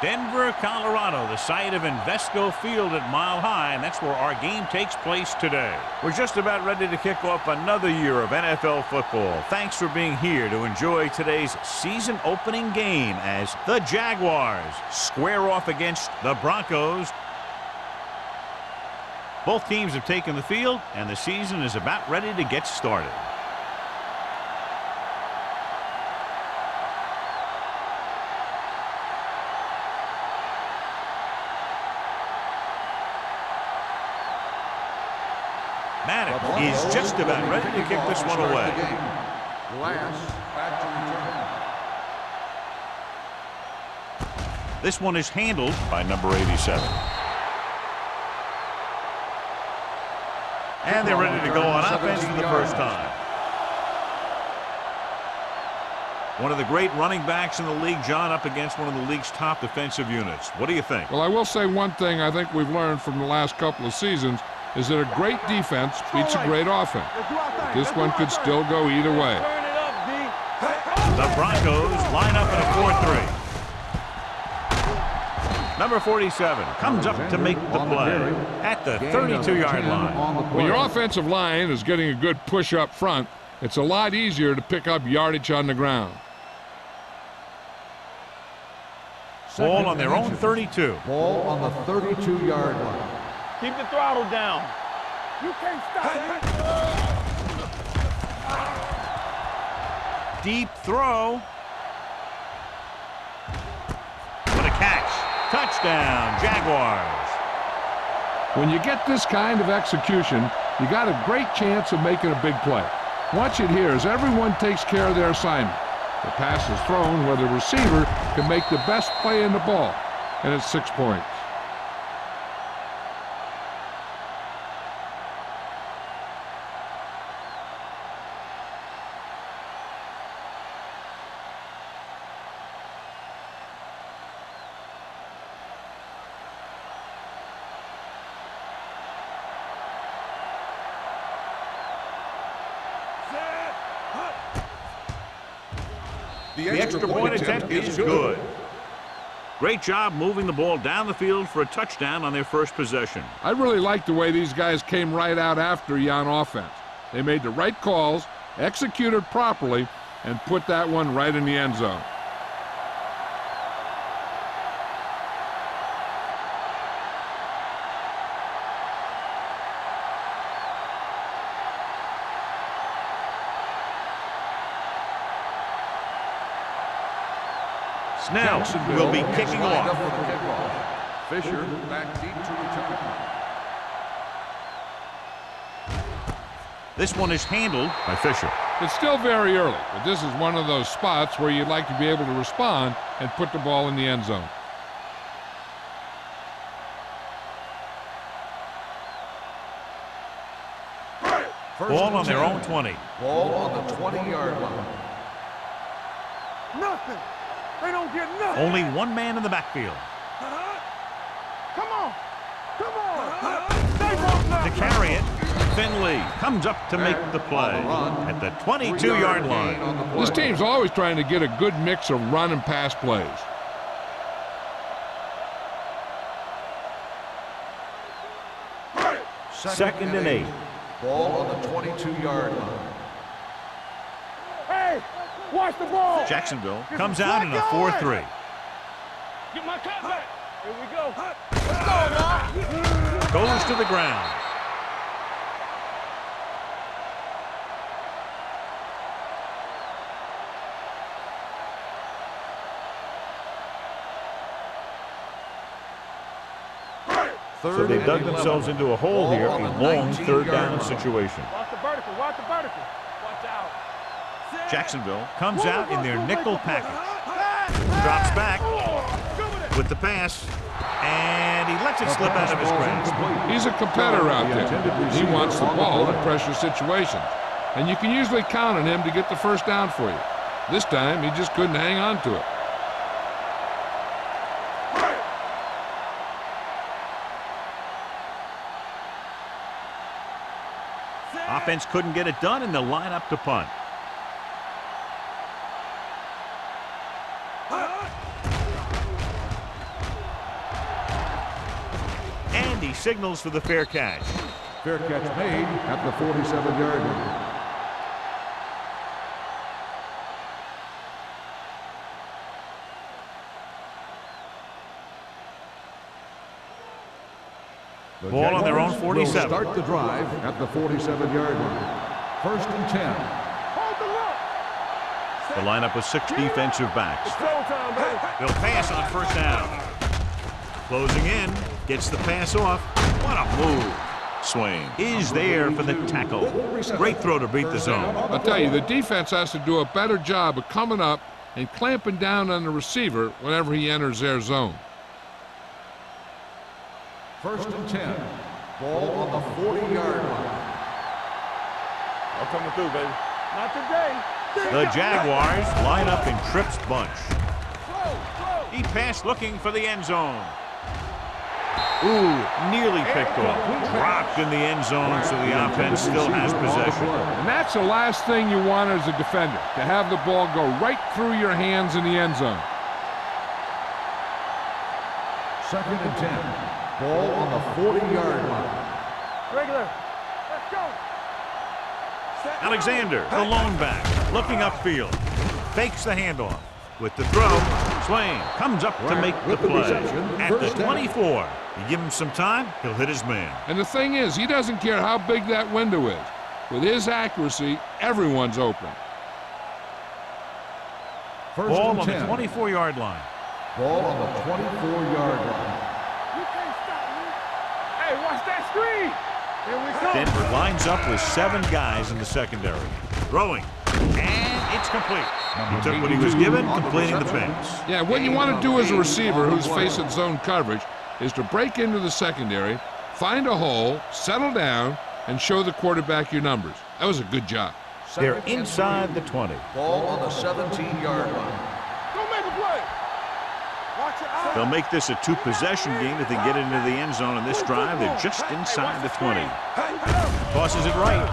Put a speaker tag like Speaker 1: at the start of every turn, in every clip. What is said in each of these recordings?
Speaker 1: Denver, Colorado, the site of Invesco Field at Mile High, and that's where our game takes place today. We're just about ready to kick off another year of NFL football. Thanks for being here to enjoy today's season opening game as the Jaguars square off against the Broncos. Both teams have taken the field, and the season is about ready to get started. Is just about ready to kick this one away. This one is handled by number 87. And they're ready to go on offense for the first time. One of the great running backs in the league, John, up against one of the league's top defensive units. What do you think?
Speaker 2: Well, I will say one thing I think we've learned from the last couple of seasons is that a great defense beats a great offense. This one could still go either way.
Speaker 1: The Broncos line up in a 4-3. Number 47 comes up to make the play at the 32-yard line.
Speaker 2: When your offensive line is getting a good push up front, it's a lot easier to pick up yardage on the ground.
Speaker 1: Ball on their own 32.
Speaker 3: Ball on the 32-yard line.
Speaker 4: Keep the throttle down. You can't stop it.
Speaker 1: Deep throw. What a catch. Touchdown, Jaguars.
Speaker 2: When you get this kind of execution, you got a great chance of making a big play. Watch it here as everyone takes care of their assignment. The pass is thrown where the receiver can make the best play in the ball, and it's 6 points.
Speaker 1: The extra point attempt is good. Great job moving the ball down the field for a touchdown on their first possession.
Speaker 2: I really like the way these guys came right out after you on offense. They made the right calls, executed properly, and put that one right in the end zone.
Speaker 1: Snell will be kicking off.
Speaker 3: Fisher back deep to return.
Speaker 1: This one is handled by Fisher.
Speaker 2: It's still very early, but this is one of those spots where you'd like to be able to respond and put the ball in the end zone.
Speaker 1: Ball on their own 20.
Speaker 3: Ball on the 20-yard line.
Speaker 4: Nothing. They don't get nothing.
Speaker 1: Only one man in the backfield.
Speaker 4: Come on. Come on. They want nothing.
Speaker 1: To carry it, Finley comes up to make the play at the 22-yard line.
Speaker 2: This team's always trying to get a good mix of run and pass plays.
Speaker 1: Second and 8.
Speaker 3: Ball on the 22-yard line.
Speaker 4: Hey, watch the ball.
Speaker 1: Jacksonville comes out in a 4-3.
Speaker 4: Get my cut back. Here we go.
Speaker 3: Let's go, now.
Speaker 1: Goes to the ground. So they've dug themselves into a hole here, a long third down situation.
Speaker 4: Watch the vertical. Watch the vertical. Watch out.
Speaker 1: Jacksonville comes out in their nickel package. Drops back with the pass, and he lets it slip out of his grasp.
Speaker 2: He's a competitor out there. He wants the ball in pressure situations, and you can usually count on him to get the first down for you. This time, he just couldn't hang on to it.
Speaker 1: Offense couldn't get it done, and they'll line up to punt. signals for the fair catch.
Speaker 3: Fair catch made at the 47-yard line. The
Speaker 1: Ball on their own
Speaker 3: Jaguars will
Speaker 1: 47.
Speaker 3: start the drive at the 47-yard line. 1st and 10.
Speaker 4: Hold the look.
Speaker 1: The lineup with 6 defensive backs.
Speaker 4: Showtime, baby.
Speaker 1: They'll pass on 1st down. Closing in, gets the pass off. What a move. Swain is there for the tackle. Great throw to beat the zone.
Speaker 2: I'll tell you, the defense has to do a better job of coming up and clamping down on the receiver whenever he enters their zone.
Speaker 3: 1st and 10. Ball on the 40-yard line.
Speaker 4: I'm coming through, baby. Not today.
Speaker 1: The Jaguars line up in Tripp's bunch. He passed looking for the end zone. Ooh, nearly picked off. Dropped in the end zone, so the offense still has possession.
Speaker 2: And that's the last thing you want as a defender, to have the ball go right through your hands in the end zone.
Speaker 3: 2nd and 10. Ball on the 40-yard line.
Speaker 4: Regular. Let's go.
Speaker 1: Alexander, the lone back, looking upfield. Fakes the handoff. With the throw, Swain comes up to make the play. At the 24. You give him some time, he'll hit his man.
Speaker 2: And the thing is, he doesn't care how big that window is. With his accuracy, everyone's open.
Speaker 1: Ball on the 24-yard line.
Speaker 3: Ball on the 24-yard line.
Speaker 4: You can't stop me. Hey, watch that screen. Here we come.
Speaker 1: Denver lines up with 7 guys in the secondary. Throwing. And it's complete. He took what he was given, completing the pass.
Speaker 2: Yeah, what you want to do as a receiver who's facing zone coverage is to break into the secondary, find a hole, settle down, and show the quarterback your numbers. That was a good job.
Speaker 1: They're inside the 20.
Speaker 3: Ball on the 17-yard line.
Speaker 4: Don't make a play. Watch your eyes.
Speaker 1: They'll make this a 2-possession game if they get into the end zone in this drive. They're just inside the 20. Tosses it right.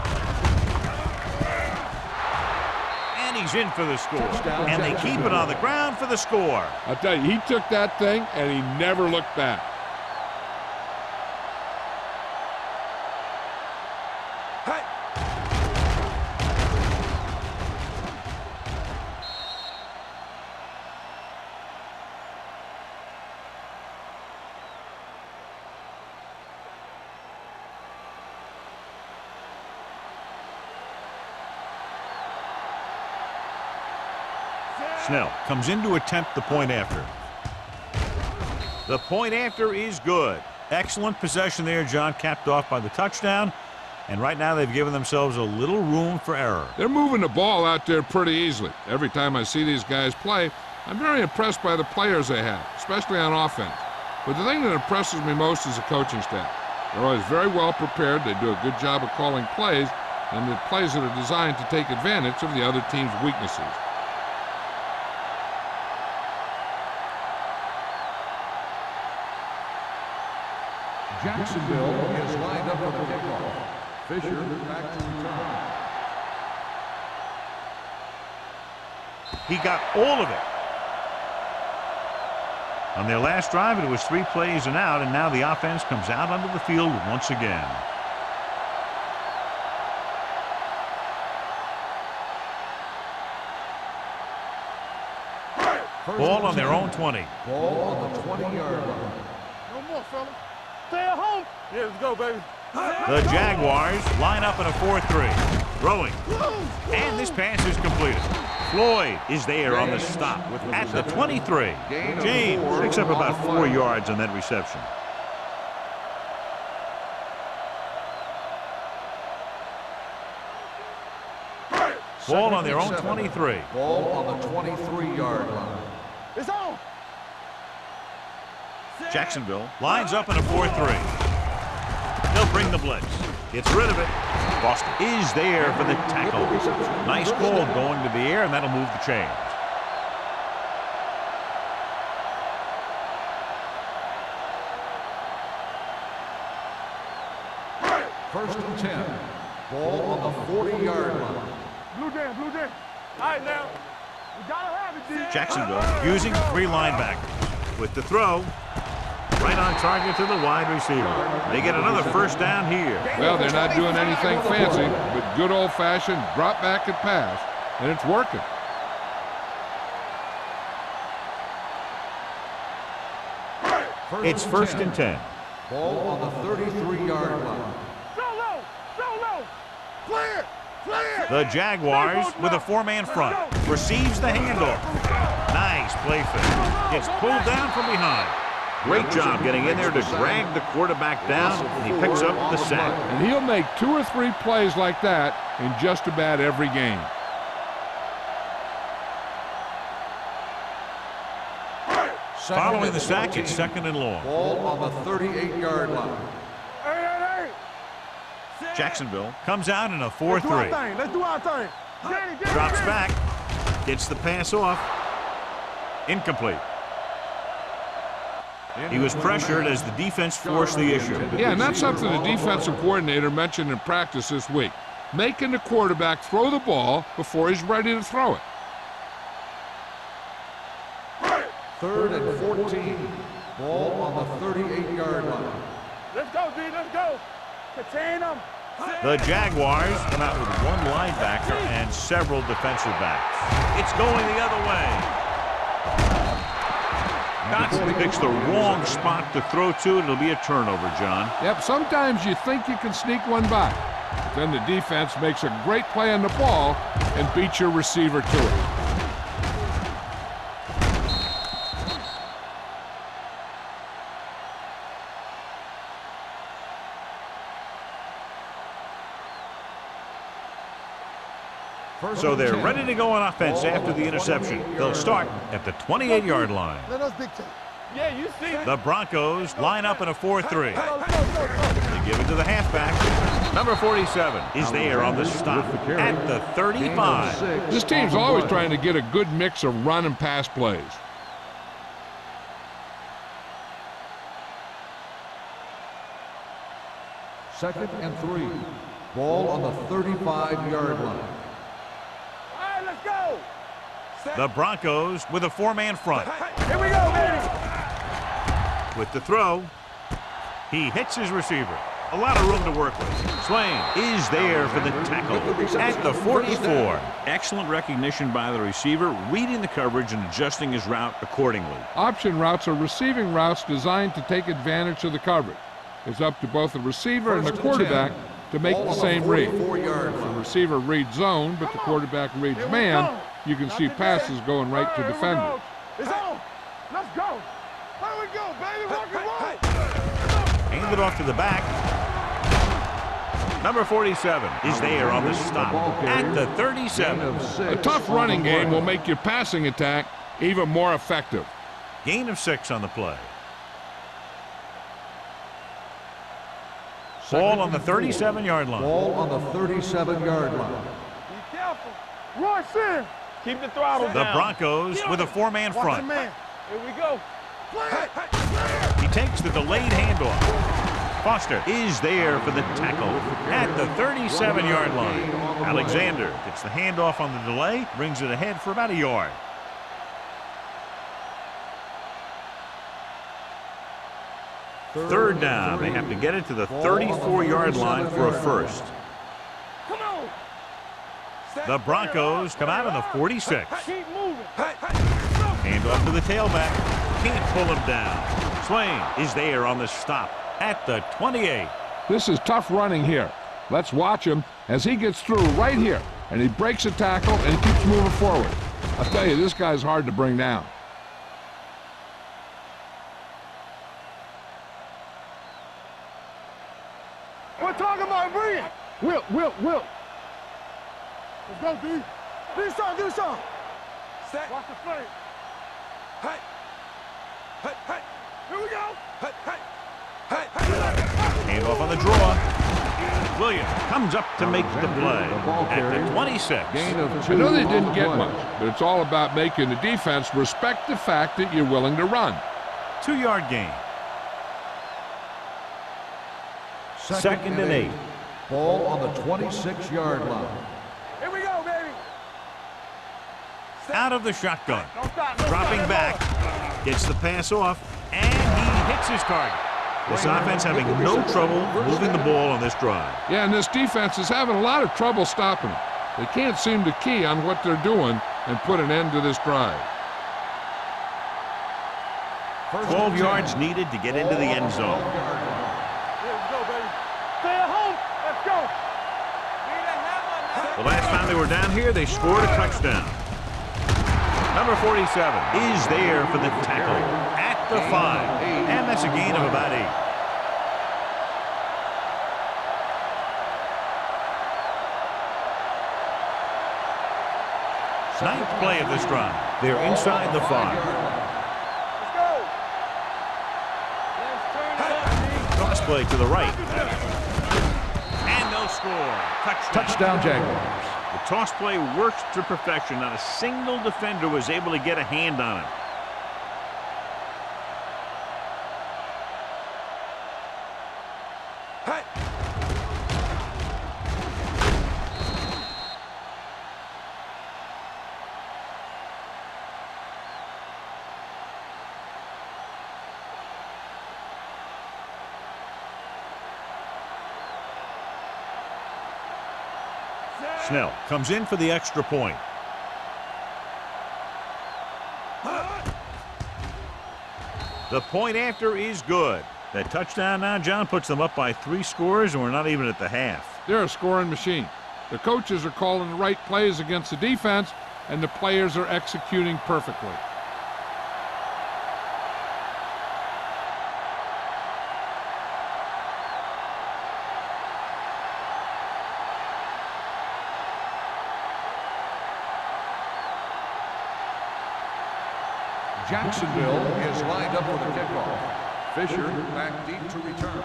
Speaker 1: And he's in for the score. And they keep it on the ground for the score.
Speaker 2: I'll tell you, he took that thing and he never looked back.
Speaker 1: Snell comes in to attempt the point after. The point after is good. Excellent possession there, John, capped off by the touchdown. And right now they've given themselves a little room for error.
Speaker 2: They're moving the ball out there pretty easily. Every time I see these guys play, I'm very impressed by the players they have, especially on offense. But the thing that impresses me most is the coaching staff. They're always very well prepared. They do a good job of calling plays, and the plays that are designed to take advantage of the other team's weaknesses.
Speaker 3: Jacksonville is lined up for the kickoff. Fisher back to return.
Speaker 1: He got all of it. On their last drive, it was 3 plays and out, and now the offense comes out onto the field once again. Ball on their own 20.
Speaker 3: Ball on the 20-yard line.
Speaker 4: No more, fella. Stay at home. Yeah, let's go, baby.
Speaker 1: The Jaguars line up in a 4-3. Throwing. And this pass is completed. Floyd is there on the stop at the 23. James picks up about 4 yards on that reception. Ball on their own 23.
Speaker 3: Ball on the 23-yard line.
Speaker 4: It's on.
Speaker 1: Jacksonville lines up in a 4-3. They'll bring the blitz. Gets rid of it. Boston is there for the tackle. Nice ball going to the air, and that'll move the chains.
Speaker 3: First and 10. Ball on the 40-yard line.
Speaker 4: Blue jam, blue jam. All right, now. We gotta have it, D.
Speaker 1: Jacksonville using 3 linebackers. With the throw, Right on target to the wide receiver. They get another first down here.
Speaker 2: Well, they're not doing anything fancy, but good old-fashioned drop back and pass, and it's working.
Speaker 1: It's first and 10.
Speaker 3: Ball on the 33-yard line.
Speaker 4: Solo! Solo! Clear! Clear!
Speaker 1: The Jaguars with a four-man front. Receives the handoff. Nice play fake. Gets pulled down from behind. Great job getting in there to drag the quarterback down, and he picks up the sack.
Speaker 2: And he'll make 2 or 3 plays like that in just about every game.
Speaker 1: Following the sack, it's second and long.
Speaker 3: Ball on the 38-yard line.
Speaker 4: Hey!
Speaker 1: Jacksonville comes out in a 4-3.
Speaker 4: Let's do our thing.
Speaker 1: Drops back. Gets the pass off. Incomplete. He was pressured as the defense forced the issue.
Speaker 2: Yeah, and that's something the defensive coordinator mentioned in practice this week. Making the quarterback throw the ball before he's ready to throw it.
Speaker 3: 3rd and 14. Ball on the 38-yard line.
Speaker 4: Let's go, D. Let's go. Contain them.
Speaker 1: The Jaguars come out with one linebacker and several defensive backs. It's going the other way. Dotson picks the wrong spot to throw to, and it'll be a turnover, John.
Speaker 2: Yep, sometimes you think you can sneak one by. But then the defense makes a great play on the ball and beats your receiver to it.
Speaker 1: So they're ready to go on offense after the interception. They'll start at the 28-yard line.
Speaker 4: Let us dictate. Yeah, you see.
Speaker 1: The Broncos line up in a 4-3. They give it to the halfback. Number 47 is there on the stop at the 35.
Speaker 2: This team's always trying to get a good mix of run and pass plays.
Speaker 3: Second and 3. Ball on the 35-yard line.
Speaker 4: All right, let's go.
Speaker 1: The Broncos with a four-man front.
Speaker 4: Here we go, baby.
Speaker 1: With the throw, he hits his receiver. A lot of room to work with. Swain is there for the tackle at the 44. Excellent recognition by the receiver, reading the coverage and adjusting his route accordingly.
Speaker 2: Option routes are receiving routes designed to take advantage of the coverage. It's up to both the receiver and the quarterback to make the same read. If the receiver reads zone, but the quarterback reads man, you can see passes going right to defenders.
Speaker 4: It's on. Let's go. Here we go, baby. Rock and roll.
Speaker 1: Hand it off to the back. Number 47 is there on the stop at the 37.
Speaker 2: A tough running game will make your passing attack even more effective.
Speaker 1: Gain of 6 on the play. Ball on the 37-yard line.
Speaker 3: Ball on the 37-yard line.
Speaker 4: Be careful. Rush in. Keep the throttle down.
Speaker 1: The Broncos with a four-man front.
Speaker 4: Man. Here we go.
Speaker 1: He takes the delayed handoff. Foster is there for the tackle at the 37-yard line. Alexander gets the handoff on the delay, brings it ahead for about a yard. Third down. They have to get it to the 34-yard line for a first.
Speaker 4: Come on.
Speaker 1: The Broncos come out on the 46.
Speaker 4: Keep moving.
Speaker 1: Handoff to the tailback. Can't pull him down. Swain is there on the stop at the 28.
Speaker 2: This is tough running here. Let's watch him as he gets through right here, and he breaks a tackle and he keeps moving forward. I'll tell you, this guy's hard to bring down.
Speaker 4: We're talking about breathing. Will. Let's go, D. Do something. Set. Watch the play. Hey. Here we go.
Speaker 1: Handoff on the draw. Williams comes up to make the play at the 26.
Speaker 2: I know they didn't get much, but it's all about making the defense respect the fact that you're willing to run.
Speaker 1: 2-yard gain. Second and 8.
Speaker 3: Ball on the 26-yard line.
Speaker 4: Here we go, baby.
Speaker 1: Out of the shotgun.
Speaker 4: Don't stop.
Speaker 1: Dropping back. Gets the pass off. And he hits his target. This offense having no trouble moving the ball on this drive.
Speaker 2: Yeah, and this defense is having a lot of trouble stopping them. They can't seem to key on what they're doing and put an end to this drive.
Speaker 1: 12 yards needed to get into the end zone.
Speaker 4: Let's go, baby. Stay at home. Let's go.
Speaker 1: The last time they were down here, they scored a touchdown. Number 47 is there for the tackle at the 5. And that's a gain of about 8. Ninth play of this drive. They're inside the 5.
Speaker 4: Let's go.
Speaker 1: Cross play to the right. And they'll score.
Speaker 3: Touchdown Jaguars.
Speaker 1: The toss play works to perfection. Not a single defender was able to get a hand on it. Snell comes in for the extra point. The point after is good. That touchdown now, John, puts them up by 3 scores, and we're not even at the half.
Speaker 2: They're a scoring machine. The coaches are calling the right plays against the defense, and the players are executing perfectly.
Speaker 3: Jacksonville is lined up for the kickoff. Fisher back deep to return.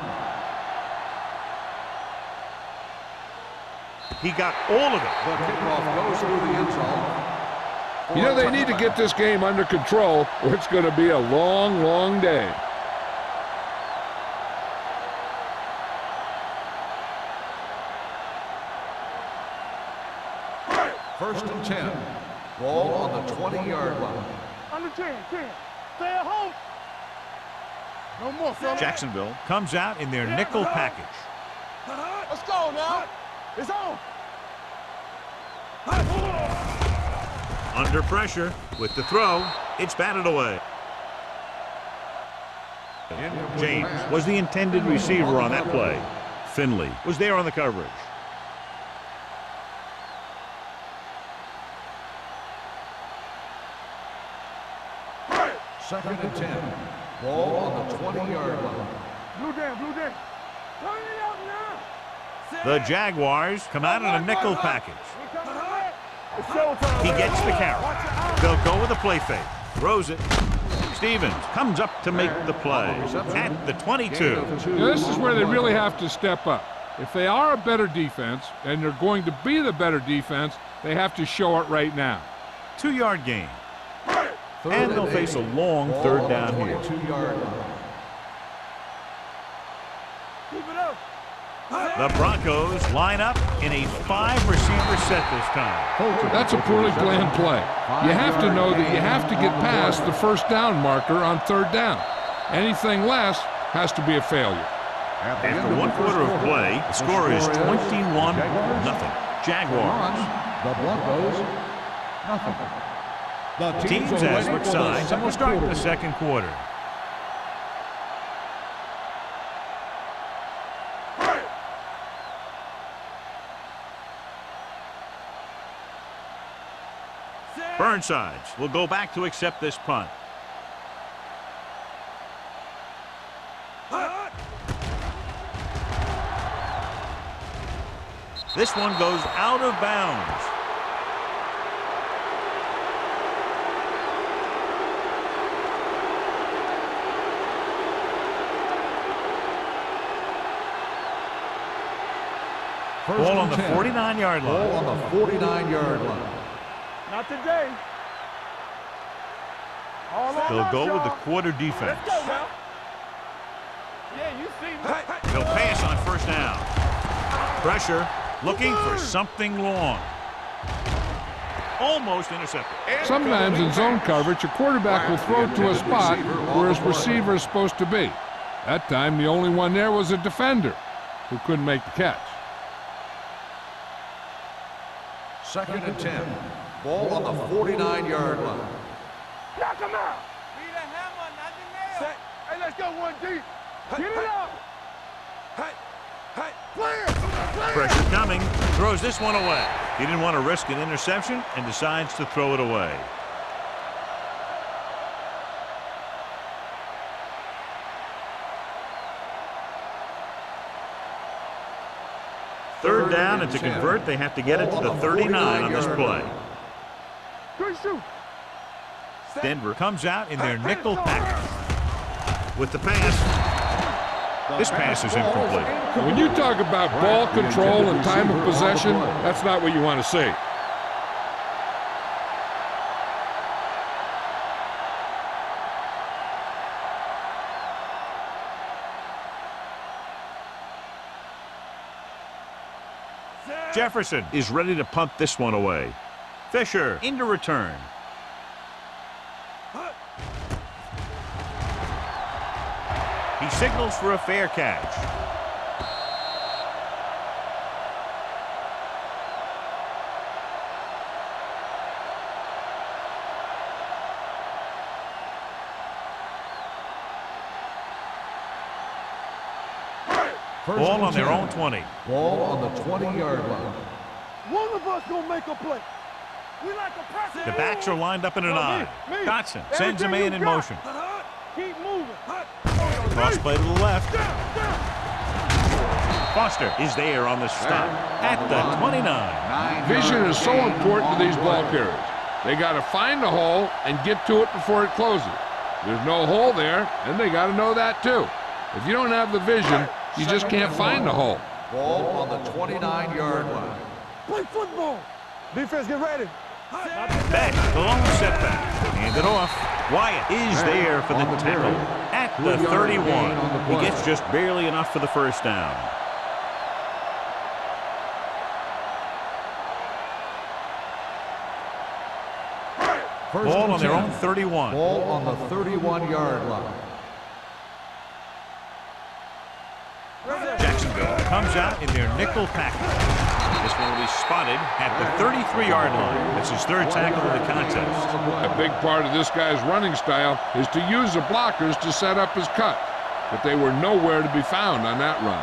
Speaker 1: He got all of it.
Speaker 3: The kickoff goes through the end zone.
Speaker 2: You know, they need to get this game under control, or it's going to be a long, long day.
Speaker 3: First and 10. Ball on the 20-yard line.
Speaker 4: Under 10. Stay at home. No more, fella.
Speaker 1: Jacksonville comes out in their nickel package.
Speaker 4: Let's go now. It's on.
Speaker 1: Under pressure with the throw. It's batted away. James was the intended receiver on that play. Finley was there on the coverage.
Speaker 3: Second and 10. Ball on the 20-yard line.
Speaker 4: Blue down. Turn it out now.
Speaker 1: The Jaguars come out in a nickel package.
Speaker 4: It's showtime.
Speaker 1: He gets the carry. They'll go with a play fake. Throws it. Stevens comes up to make the play at the 22.
Speaker 2: Now, this is where they really have to step up. If they are a better defense, and they're going to be the better defense, they have to show it right now.
Speaker 1: 2-yard gain. And they'll face a long third down here.
Speaker 3: 22-yard line.
Speaker 4: Keep it up.
Speaker 1: The Broncos line up in a 5-receiver set this time.
Speaker 2: That's a poorly planned play. You have to know that you have to get past the first down marker on third down. Anything less has to be a failure.
Speaker 1: After 1 quarter of play, the score is 21-0. Jaguars.
Speaker 3: The Broncos, nothing. The
Speaker 1: Teams as switch sides, and we'll start the second quarter. Burnsides will go back to accept this punt. This one goes out of bounds. Ball on the 49-yard line.
Speaker 3: Ball on the 49-yard line.
Speaker 4: Not today.
Speaker 1: They'll go with the quarter defense.
Speaker 4: Let's go now. Yeah, you see me.
Speaker 1: They'll pass on first down. Pressure, looking for something long. Almost intercepted.
Speaker 2: Sometimes in zone coverage, a quarterback will throw to a spot where his receiver is supposed to be. That time, the only one there was a defender who couldn't make the catch.
Speaker 3: 2nd and 10. Ball on the 49-yard line.
Speaker 4: Knock him out.
Speaker 5: Need a hammer, not the nail.
Speaker 4: Hey, let's go one deep. Get it up. Clear.
Speaker 1: Pressure coming. Throws this one away. He didn't want to risk an interception and decides to throw it away. Third down, and to convert, they have to get it to the 39 on this play.
Speaker 4: Good shoot.
Speaker 1: Denver comes out in their nickel package with the pass. This pass is incomplete.
Speaker 2: When you talk about ball control and time of possession, that's not what you want to see.
Speaker 1: Jefferson is ready to punt this one away. Fisher into return. He signals for a fair catch. Ball on their own 20.
Speaker 3: Ball on the 20-yard line.
Speaker 4: One of us gonna make a play. We like a press.
Speaker 1: The backs are lined up in an I.
Speaker 4: me.
Speaker 1: Dotson sends a man in motion.
Speaker 4: Keep moving.
Speaker 1: Cross play to the left. Foster is there on the stop at the 29.
Speaker 2: Vision is so important to these ball carriers. They got to find the hole and get to it before it closes. There's no hole there, and they got to know that too. If you don't have the vision, you just can't find the hole.
Speaker 3: Ball on the 29-yard line.
Speaker 4: Play football. Defense, get ready.
Speaker 1: Back, the long setback. Hand it off. Wyatt is there for the tackle at the 31. He gets just barely enough for the first down. Ball on their own 31.
Speaker 3: Ball on the 31-yard line.
Speaker 1: Jacksonville comes out in their nickel package. This one will be spotted at the 33-yard line. That's his third tackle of the contest.
Speaker 2: A big part of this guy's running style is to use the blockers to set up his cut, but they were nowhere to be found on that run.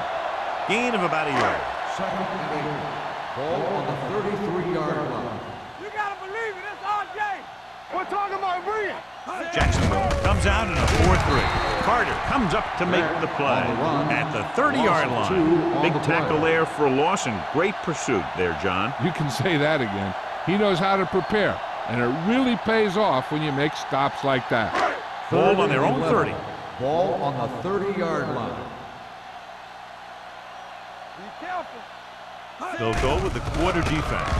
Speaker 1: Gain of about a yard.
Speaker 3: 2nd and 8. Ball on the 33-yard line.
Speaker 5: You gotta believe it, it's RJ.
Speaker 4: We're talking about Reed.
Speaker 1: Jacksonville comes out in a 4-3. Carter comes up to make the play at the 30-yard line. Big tackle there for a loss and great pursuit there, John.
Speaker 2: You can say that again. He knows how to prepare, and it really pays off when you make stops like that.
Speaker 1: Ball on their own 30.
Speaker 3: Ball on the 30-yard line.
Speaker 5: Be careful.
Speaker 1: They'll go with the quarter defense.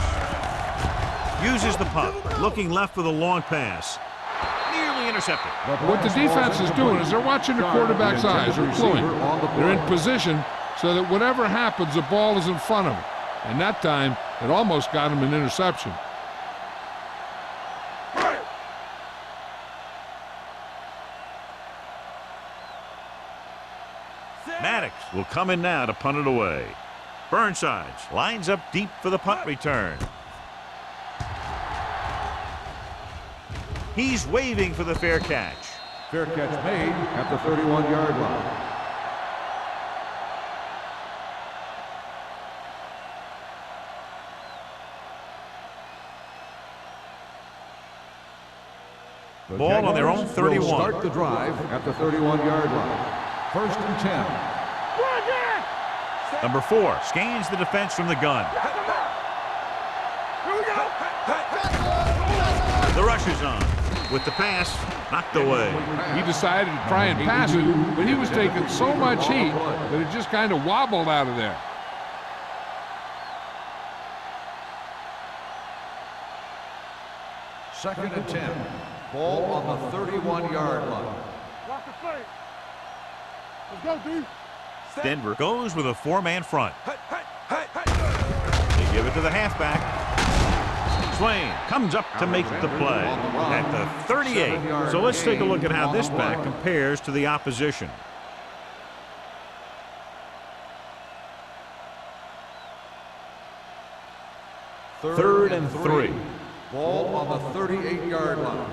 Speaker 1: Uses the punt, looking left for the long pass. Nearly intercepted.
Speaker 2: What the defense is doing is they're watching the quarterback's eyes or cluing. They're in position so that whatever happens, the ball is in front of them. And that time, it almost got him an interception.
Speaker 1: Maddox will come in now to punt it away. Burnsides lines up deep for the punt return. He's waving for the fair catch.
Speaker 3: Fair catch made at the 31-yard line.
Speaker 1: Ball on their own 31.
Speaker 3: Will start the drive at the 31-yard line. 1st and 10.
Speaker 1: Number 4 scans the defense from the gun.
Speaker 4: Here we go.
Speaker 1: The rush is on. With the pass, knocked away.
Speaker 2: He decided to try and pass it, but he was taking so much heat that it just kind of wobbled out of there.
Speaker 3: Second and 10. Ball on the 31-yard line.
Speaker 4: Watch the play. Let's go, D.
Speaker 1: Denver goes with a 4-man front. They give it to the halfback. McLean comes up to make the play at the 38. So let's take a look at how this back compares to the opposition. Third and 3.
Speaker 3: Ball on the 38-yard line.
Speaker 4: All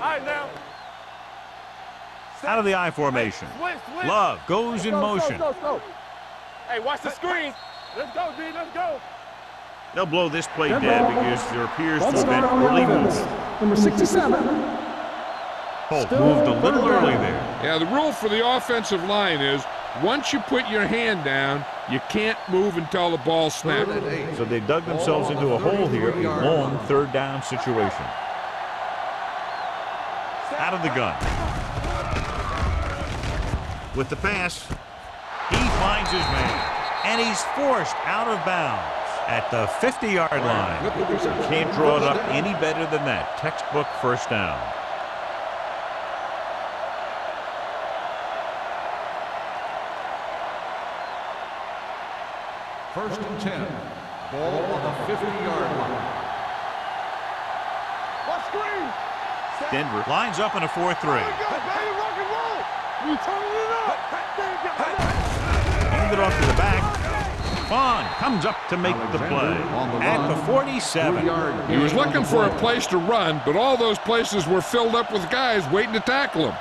Speaker 4: right, now.
Speaker 1: Out of the I formation. Love goes in motion.
Speaker 4: Go. Hey, watch the screen. Let's go, D. Let's go.
Speaker 1: They'll blow this play dead because there appears to have been early movement.
Speaker 6: Number 67.
Speaker 1: Holt moved a little early there.
Speaker 2: Yeah, the rule for the offensive line is once you put your hand down, you can't move until the ball snaps.
Speaker 1: So they dug themselves into a hole here, a long third down situation. Out of the gun. With the pass, he finds his man, and he's forced out of bounds at the 50-yard line. Can't draw it up any better than that. Textbook first down.
Speaker 3: First and 10. Ball on the 50-yard line.
Speaker 4: Watch screen.
Speaker 1: Denver lines up in a 4-3.
Speaker 4: Good, baby. Rock and roll. We turning it up.
Speaker 1: Hand it off to the back. Vaughn comes up to make the play at the 47.
Speaker 2: He was looking for a place to run, but all those places were filled up with guys waiting to tackle him.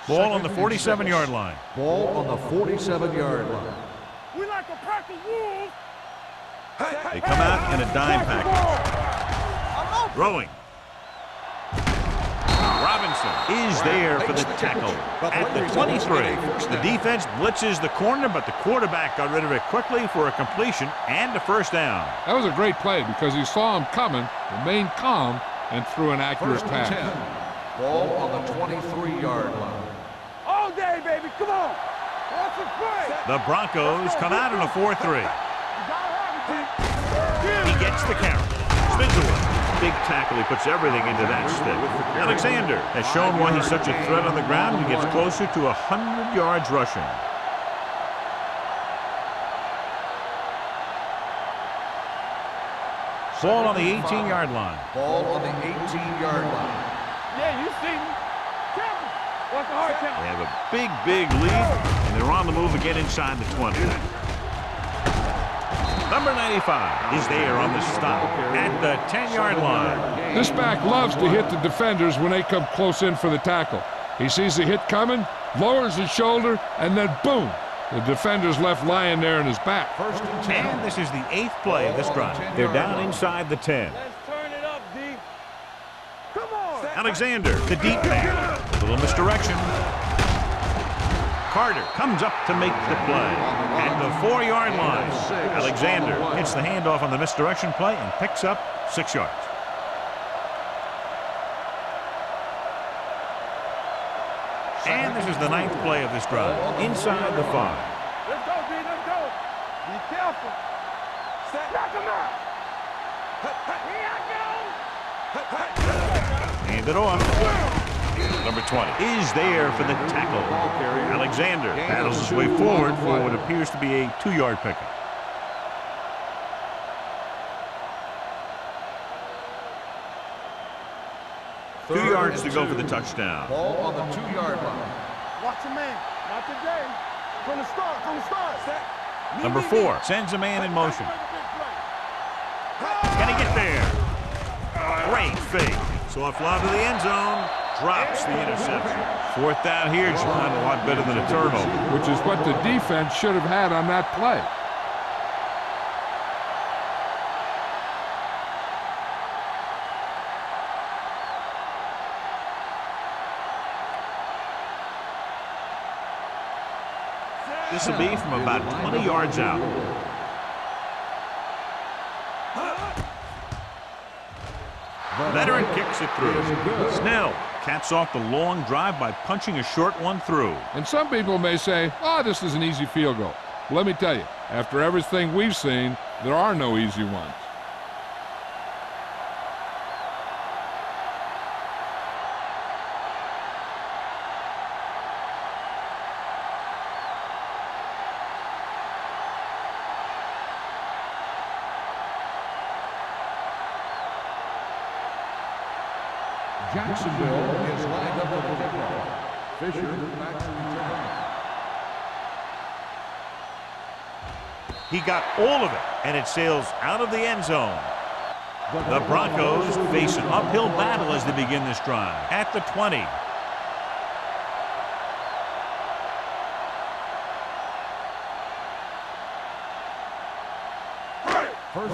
Speaker 1: Ball on the 47-yard line.
Speaker 3: Ball on the 47-yard line.
Speaker 4: We like a pack of wolves.
Speaker 1: They come out in a dime package. Throwing. Robinson is there for the tackle at the 23. The defense blitzes the corner, but the quarterback got rid of it quickly for a completion and a first down.
Speaker 2: That was a great play because he saw him coming, remained calm, and threw an accurate
Speaker 3: First and 10.
Speaker 2: pass.
Speaker 3: Ball on the 23-yard line.
Speaker 4: All day, baby. Come on. Watch the play.
Speaker 1: The Broncos come out in a 4-3. He gets the carry. Spins away. Big tackle. He puts everything into that stick. Alexander has shown why he's such a threat on the ground and gets closer to 100 yards rushing. Ball on the 18-yard line.
Speaker 3: Ball on the 18-yard line.
Speaker 4: Yeah, you see me. Careful. Watch the hard count.
Speaker 1: They have a big lead, and they're on the move again inside the 20. Number 95 is there on the stop at the 10-yard line.
Speaker 2: This back loves to hit the defenders when they come close in for the tackle. He sees the hit coming, lowers his shoulder, and then boom, the defender's left lying there in his back.
Speaker 3: First and 10.
Speaker 1: And this is the 8th play of this drive. They're down inside the 10.
Speaker 5: Let's turn it up, D.
Speaker 4: Come on.
Speaker 1: Alexander, the deep man. A little misdirection. Carter comes up to make the play at the 4-yard line. Alexander hits the handoff on the misdirection play and picks up 6 yards. And this is the 9th play of this drive. Inside the 5.
Speaker 4: Let's go, D. Let's go. Be careful. Knock him out. Here I
Speaker 1: Hand it off. Number 20 is there for the tackle. Alexander battles his way forward for what appears to be a 2-yard pickup.
Speaker 3: Third
Speaker 1: 2 yards to
Speaker 3: and
Speaker 1: go
Speaker 3: 2.
Speaker 1: for the touchdown.
Speaker 3: Ball on the 2-yard line.
Speaker 4: Watch a man. Not today. From the start.
Speaker 1: Number 4 sends a man in motion. Can he get there? Great fake. Soft lob to the end zone. Drops the interception. 4th down here, John, a lot better than a turnover.
Speaker 2: Which is what the defense should have had on that play.
Speaker 1: This will be from about 20 yards out. Veteran kicks it through. Snell caps off the long drive by punching a short one through.
Speaker 2: And some people may say, oh, this is an easy field goal. Let me tell you, after everything we've seen, there are no easy ones.
Speaker 3: Jacksonville is lined up for the kickoff. Fisher back to return.
Speaker 1: He got all of it, and it sails out of the end zone. The Broncos face an uphill battle as they begin this drive. At the 20.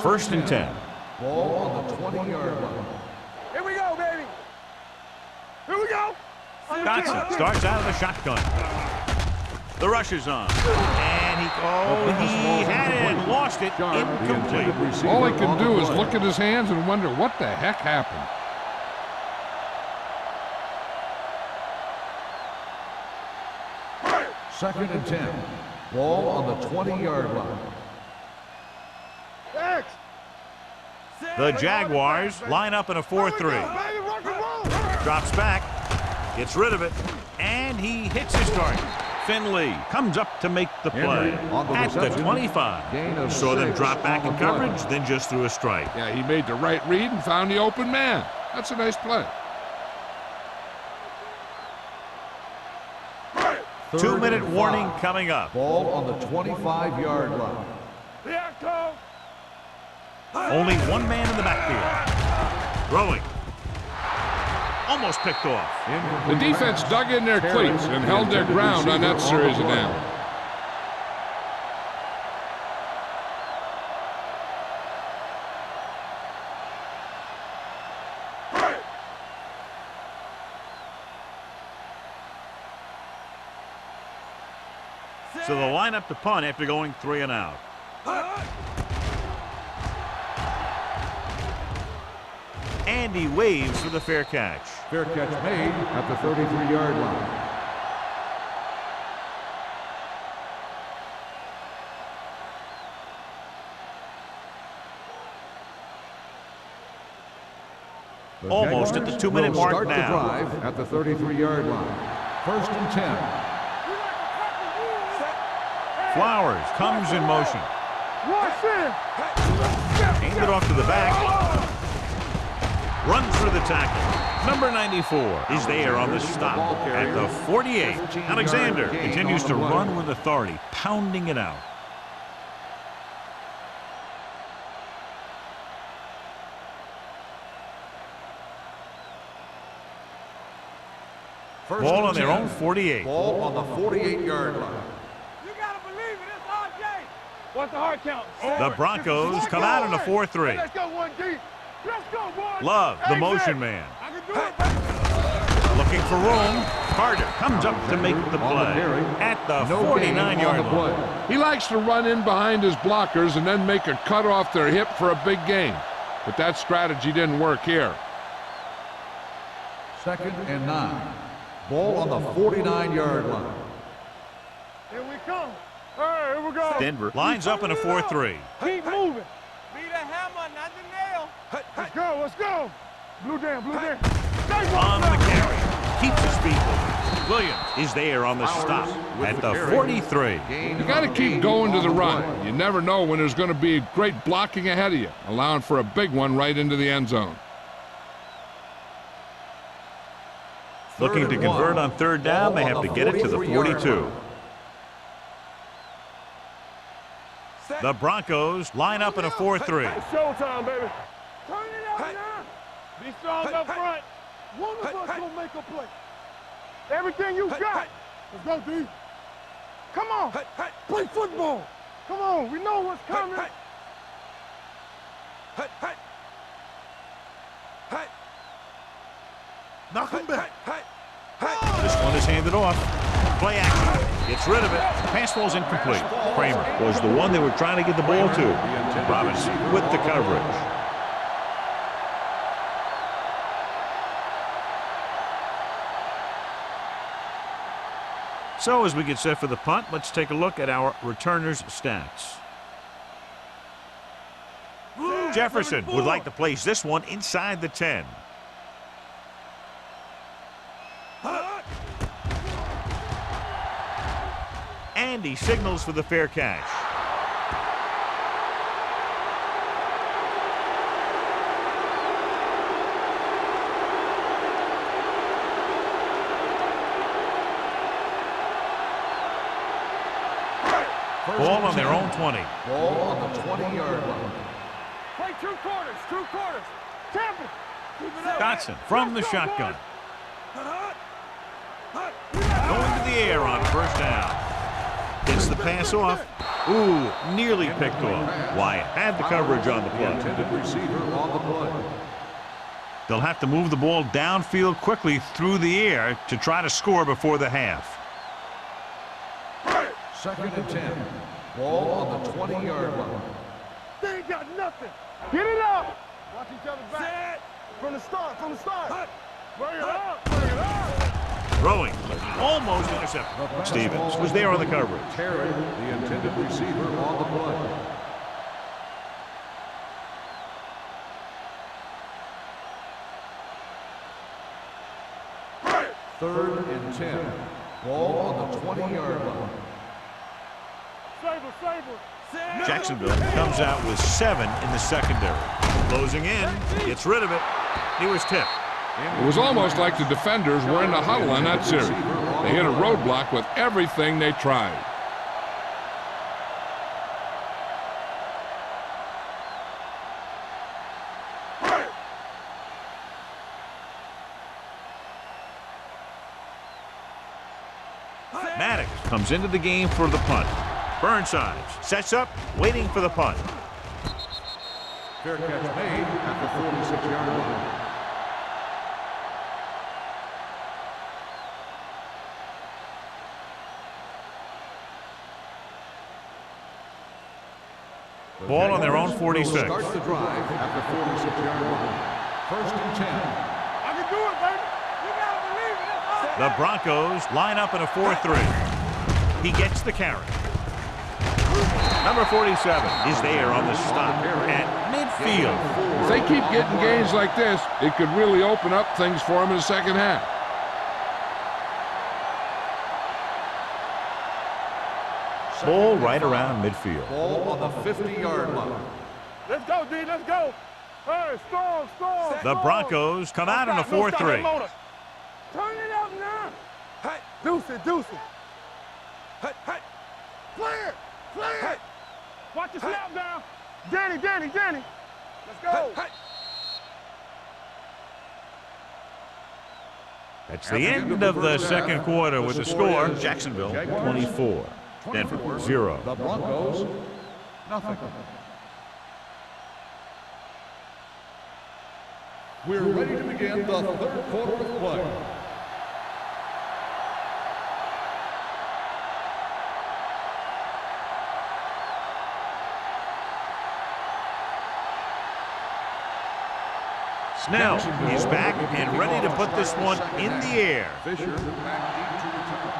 Speaker 1: First and 10.
Speaker 3: Ball on the 20-yard line.
Speaker 4: Here we go, baby. Here we go.
Speaker 1: Dotson starts out of the shotgun. The rush is on. And he had it and lost it. Incomplete.
Speaker 2: All he can do is look at his hands and wonder what the heck happened.
Speaker 3: Second and 10. Ball on the 20-yard line.
Speaker 4: X.
Speaker 1: The Jaguars line up in a 4-3. Drops back, gets rid of it, and he hits his target. Finley comes up to make the play at the 25. Saw them drop back in coverage, then just threw a strike.
Speaker 2: Yeah, he made the right read and found the open man. That's a nice play.
Speaker 1: 2-minute warning coming up.
Speaker 3: Ball on the 25-yard line.
Speaker 4: Here I come.
Speaker 1: Only one man in the backfield. Throwing. Almost picked off.
Speaker 2: The defense dug in their cleats and held their ground on that series of downs.
Speaker 1: So they'll line up to punt after going 3 and out. And he waves for the fair catch.
Speaker 3: Fair catch made at the 33-yard line.
Speaker 1: Almost at the 2-minute mark
Speaker 3: start
Speaker 1: now.
Speaker 3: The drive at the 33-yard line. First and 10.
Speaker 1: Flowers comes in motion.
Speaker 4: Watch it.
Speaker 1: Aimed it off to the back. Runs through the tackle. Number 94 is there on the stop at the 48. Alexander continues to run with authority, pounding it out. Ball on their own 48.
Speaker 3: Ball on the 48-yard line.
Speaker 5: You gotta believe it, it's RJ.
Speaker 4: What's the hard count?
Speaker 1: The Broncos come out in a 4-3.
Speaker 4: Let's go, 1D. Let's go, boys.
Speaker 1: Love, the motion man.
Speaker 4: I can do it.
Speaker 1: Looking for room. Carter comes up to make the play at the 49-yard line.
Speaker 2: He likes to run in behind his blockers and then make a cut off their hip for a big gain. But that strategy didn't work here.
Speaker 3: Second and 9. Ball on the 49-yard line.
Speaker 4: Here we come. All right, here we go.
Speaker 1: Denver lines up in a 4-3.
Speaker 4: Keep moving.
Speaker 5: Be the hammer, not the nail.
Speaker 4: Let's go, let's go. Blue down, blue down.
Speaker 1: On the carry. Keeps his feet moving. Williams is there on the stop at the 43.
Speaker 2: You got to keep going to the run. You never know when there's going to be great blocking ahead of you, allowing for a big one right into the end zone.
Speaker 1: Looking to convert on 3rd down, they have to get it to the 42. The Broncos line up in a 4-3.
Speaker 4: It's showtime, baby. Turn it up now. Be strong up front. One of us gonna make a play. Everything you got. Let's go, D. Come on. Play football. Come on. We know what's coming. Knock him back.
Speaker 1: This one is handed off. Play action. Gets rid of it. Pass ball's incomplete. Kramer was the one they were trying to get the ball to. Robinson with the coverage. So as we get set for the punt, let's take a look at our returners' stats. Jefferson would like to place this one inside the 10. And he signals for the fair catch. Ball on their own 20.
Speaker 3: Ball on the 20-yard line.
Speaker 4: Play two quarters, two quarters. Temple. Keep it up.
Speaker 1: Dotson from the shotgun. Going to the air on first down. Gets the pass off. Ooh, nearly picked off. Wyatt had the coverage on the
Speaker 3: The
Speaker 1: play.
Speaker 3: intended receiver on the play.
Speaker 1: They'll have to move the ball downfield quickly through the air to try to score before the half.
Speaker 3: 2nd and 10. Ball on the 20-yard line.
Speaker 4: They ain't got nothing. Get it up. Watch each other back. From the start, from the start. Bring it up, bring it up.
Speaker 1: Throwing. Almost intercepted. Stevens was there on the coverage.
Speaker 3: Terry, the intended receiver on the play. Third and 10. Ball on the 20-yard line.
Speaker 4: Saber.
Speaker 1: Jacksonville comes out with 7 in the secondary. Closing in. Gets rid of it. He was tipped.
Speaker 2: It was almost like the defenders were in the huddle on that series. They hit a roadblock with everything they tried.
Speaker 1: Maddox comes into the game for the punt. Burnside sets up, waiting for the punt.
Speaker 3: Fair catch made at the 46-yard line.
Speaker 1: Ball on their own 46.
Speaker 3: Start the drive at the 46-yard line. 1st and 10.
Speaker 4: I can do it, baby. You gotta believe it. It's
Speaker 1: The Broncos line up in a 4-3. He gets the carry. Number 47 is there on the stop at midfield.
Speaker 2: If they keep getting gains like this, it could really open up things for them in the second half.
Speaker 1: Ball right around midfield.
Speaker 3: Ball on the 50-yard line.
Speaker 4: Let's go, D. Let's go. Hey, storm.
Speaker 1: The Broncos come out in a 4-3.
Speaker 4: Turn it up now. Hey, deuce it. Hey. Play it. Watch the snap down. Danny. Let's go.
Speaker 1: That's the end of the second quarter with the score. Jacksonville 24. Denver 0.
Speaker 3: The Broncos, nothing. We're ready to begin the 3rd quarter of play.
Speaker 1: Snell is back and ready to put this one in the air.
Speaker 3: Fisher back deep to return.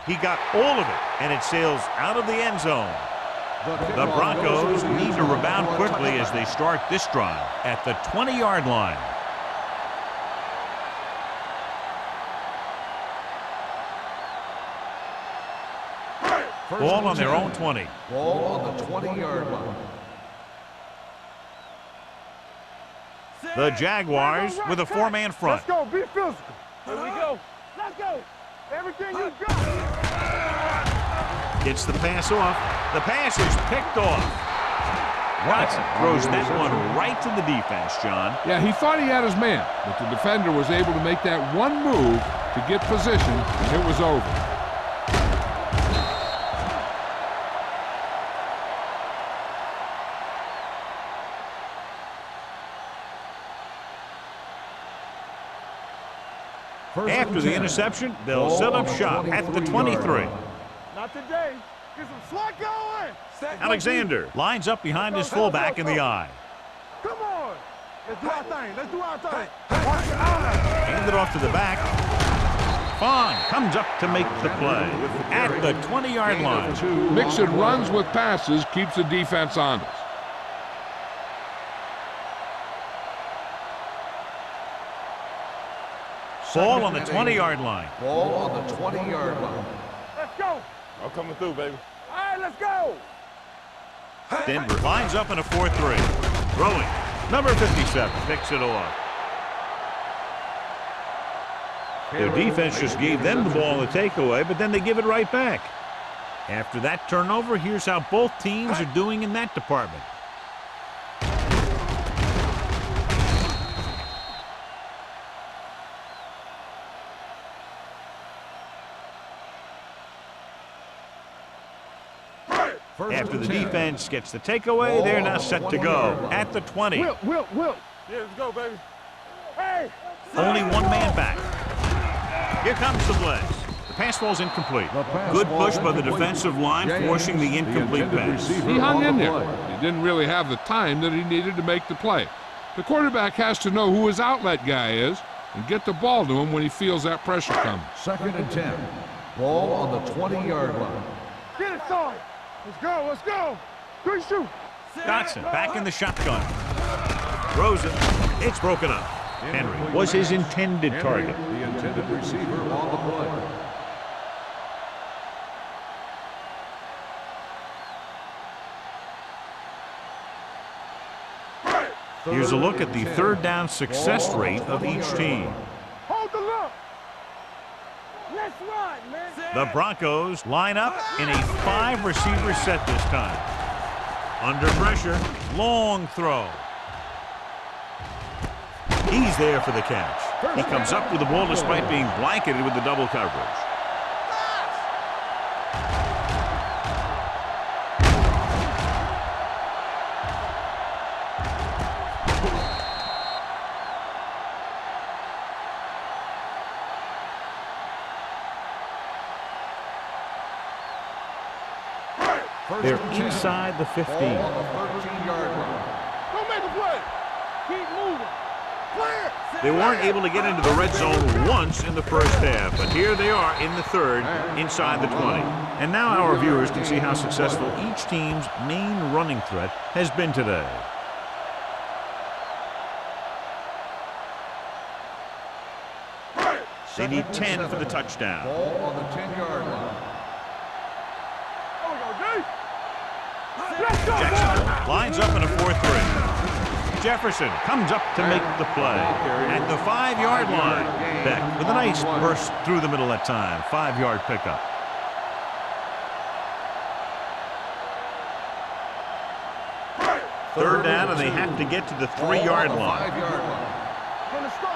Speaker 1: He got all of it, and it sails out of the end zone. The Broncos need to rebound quickly as they start this drive at the 20-yard line. Ball on their own 20.
Speaker 3: Ball on the 20-yard line.
Speaker 1: The Jaguars with a 4-man front.
Speaker 4: Let's go. Be physical. Here we go. Let's go. Everything you got.
Speaker 1: Gets the pass off. The pass is picked off. Watson throws that one right to the defense, John.
Speaker 2: Yeah, he thought he had his man, but the defender was able to make that one move to get position, and it was over.
Speaker 1: After the interception, they'll set up shop at the 23.
Speaker 4: Not today. Get some slot going.
Speaker 1: Alexander lines up behind his fullback in the eye.
Speaker 4: Come on. Let's do our thing. Watch your eye.
Speaker 1: Hand it off to the back. Fong comes up to make the play at the 20-yard line.
Speaker 2: Mixing runs with passes keeps the defense honest.
Speaker 1: Ball on the 20-yard line.
Speaker 3: Ball on the 20-yard line.
Speaker 4: Let's go.
Speaker 5: I'm coming through, baby.
Speaker 4: All right, let's go.
Speaker 1: Denver lines up in a 4-3. Throwing. Number 57 picks it off. Their defense just gave them the ball in the takeaway, but then they give it right back. After that turnover, here's how both teams are doing in that department. After the defense gets the takeaway, they're now set to go at the 20.
Speaker 4: Will. Yeah, let's go, baby. Hey!
Speaker 1: Only one man back. Here comes the blitz. The pass ball's incomplete. Good push by the defensive line, forcing the incomplete pass.
Speaker 2: He hung in there. He didn't really have the time that he needed to make the play. The quarterback has to know who his outlet guy is and get the ball to him when he feels that pressure coming.
Speaker 3: 2nd and 10. Ball on the 20-yard line.
Speaker 4: Get it, son. Let's go. 3 shoot.
Speaker 1: Dotson back in the shotgun. Throws it. It's broken up. Henry was his intended target.
Speaker 3: The intended receiver on the play.
Speaker 1: Here's a look at the third down success rate of each team.
Speaker 4: Hold the look. Let's run, man.
Speaker 1: The Broncos line up in a 5-receiver set this time. Under pressure, long throw. He's there for the catch. He comes up with the ball despite being blanketed with the double coverage. They're inside the 15.
Speaker 3: Ball on the 13-yard line.
Speaker 4: Don't make a play. Keep moving. Clear.
Speaker 1: They weren't able to get into the red zone once in the first half, but here they are in the third, inside the 20. And now our viewers can see how successful each team's main running threat has been today. They need 10 for the touchdown.
Speaker 3: Ball on the 10-yard line.
Speaker 1: Jacksonville lines up in a 4-3. Jefferson comes up to make the play at the 5-yard line. Beck with a nice burst through the middle that time. 5-yard pickup. Third down, and they have to get to the 3-yard line.
Speaker 4: From the start.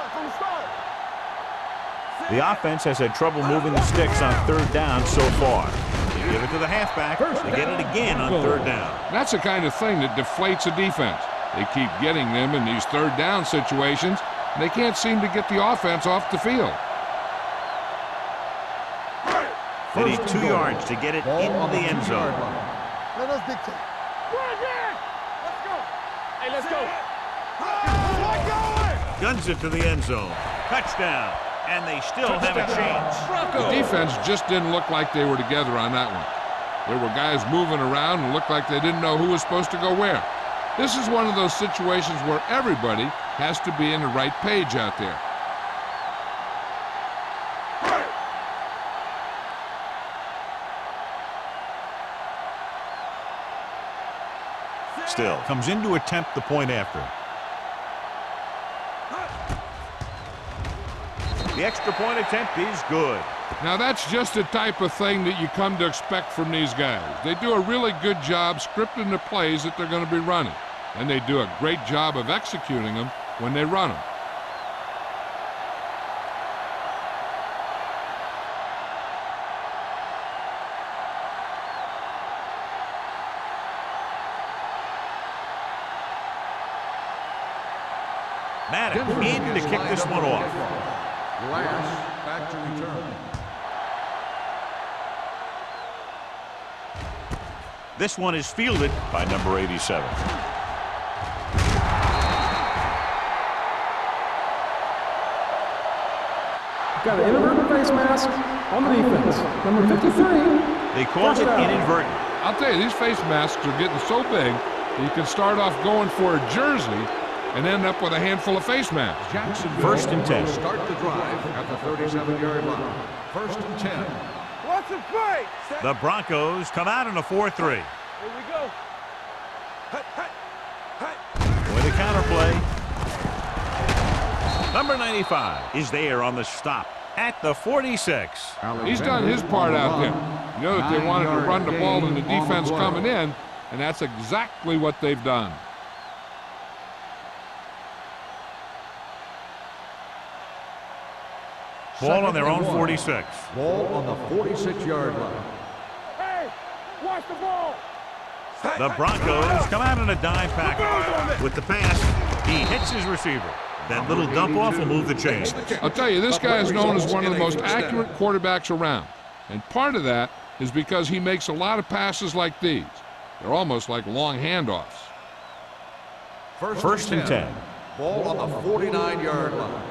Speaker 1: The offense has had trouble moving the sticks on third down so far. They give it to the halfback. They get it again on third down.
Speaker 2: That's the kind of thing that deflates a defense. They keep getting them in these third down situations, and they can't seem to get the offense off the field.
Speaker 1: They need 2 yards to get it into the end zone.
Speaker 4: Let us dictate. Let's go. Hey, let's go.
Speaker 1: Guns it to the end zone. Touchdown. And they still have a chance.
Speaker 2: The defense just didn't look like they were together on that one. There were guys moving around and looked like they didn't know who was supposed to go where. This is one of those situations where everybody has to be in the right page out there.
Speaker 1: Still comes in to attempt the point after. The extra point attempt is good.
Speaker 2: Now that's just the type of thing that you come to expect from these guys. They do a really good job scripting the plays that they're going to be running. And they do a great job of executing them when they run them.
Speaker 1: Maddox in to kick this one off.
Speaker 3: Glass back to return.
Speaker 1: This one is fielded by number 87.
Speaker 6: Got an inadvertent face mask on the defense. Number 53.
Speaker 1: They called it inadvertent.
Speaker 2: I'll tell you, these face masks are getting so big that you can start off going for a jersey and end up with a handful of face masks.
Speaker 3: Jacksonville
Speaker 1: 1st and 10.
Speaker 3: Start the drive at the 37-yard line. 1st and 10.
Speaker 4: What's the play?
Speaker 1: The Broncos come out in a 4-3.
Speaker 4: Here we go.
Speaker 1: With a counterplay. Number 95 is there on the stop. at the 46.
Speaker 2: He's done his part out there. You know that they wanted to run the ball in the defense coming in, and that's exactly what they've done.
Speaker 1: Ball on their own 46.
Speaker 3: Ball on the 46-yard line.
Speaker 4: Hey, watch the ball.
Speaker 1: The Broncos come out in a dime package. With the pass, he hits his receiver. That little dump off will move the chains.
Speaker 2: I'll tell you, this guy is known as one of the most accurate quarterbacks around. And part of that is because he makes a lot of passes like these. They're almost like long handoffs.
Speaker 1: First and 10.
Speaker 3: Ball on the 49-yard line.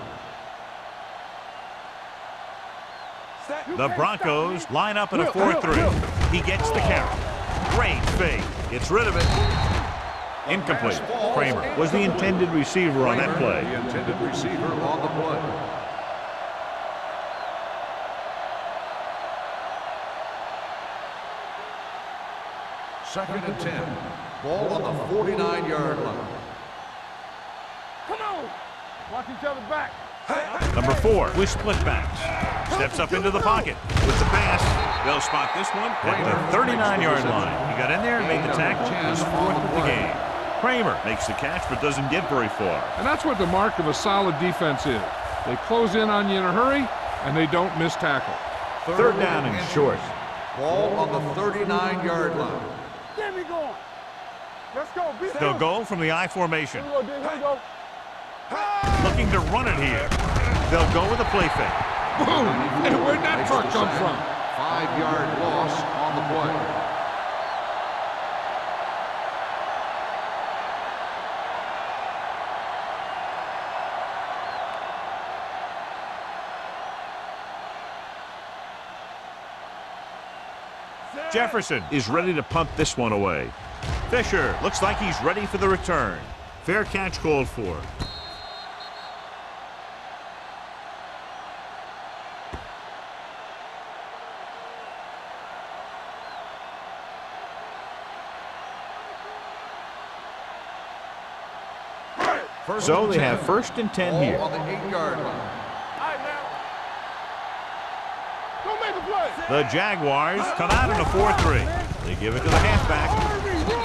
Speaker 1: The Broncos line up in a 4-3. He gets the carry. Great fake. Gets rid of it. Incomplete. Kramer was the intended receiver on that play.
Speaker 3: The intended receiver on the play. Second and 10. Ball on the 49-yard line.
Speaker 4: Come on. Watch each other back.
Speaker 1: Number 4 with split backs. Steps up into the pocket. With the pass, they'll spot this one at the 39-yard line. He got in there and made the tackle. His 4th of the game. Kramer makes the catch but doesn't get very far.
Speaker 2: And that's what the mark of a solid defense is. They close in on you in a hurry, and they don't miss tackle.
Speaker 1: Third down and short.
Speaker 3: Ball on the 39-yard line.
Speaker 4: Get me going. Let's go.
Speaker 1: They'll go from the I formation.
Speaker 4: Here we go, here we go.
Speaker 1: Looking to run it here. They'll go with a play fake.
Speaker 2: Boom! And where'd that truck come from?
Speaker 3: 5-yard loss on the play.
Speaker 1: Jefferson is ready to punt this one away. Fisher looks like he's ready for the return. Fair catch called for. So they have first and 10 here.
Speaker 3: On the 8-yard line.
Speaker 4: Don't make a play.
Speaker 1: The Jaguars come out in a 4-3. They give it to the halfback.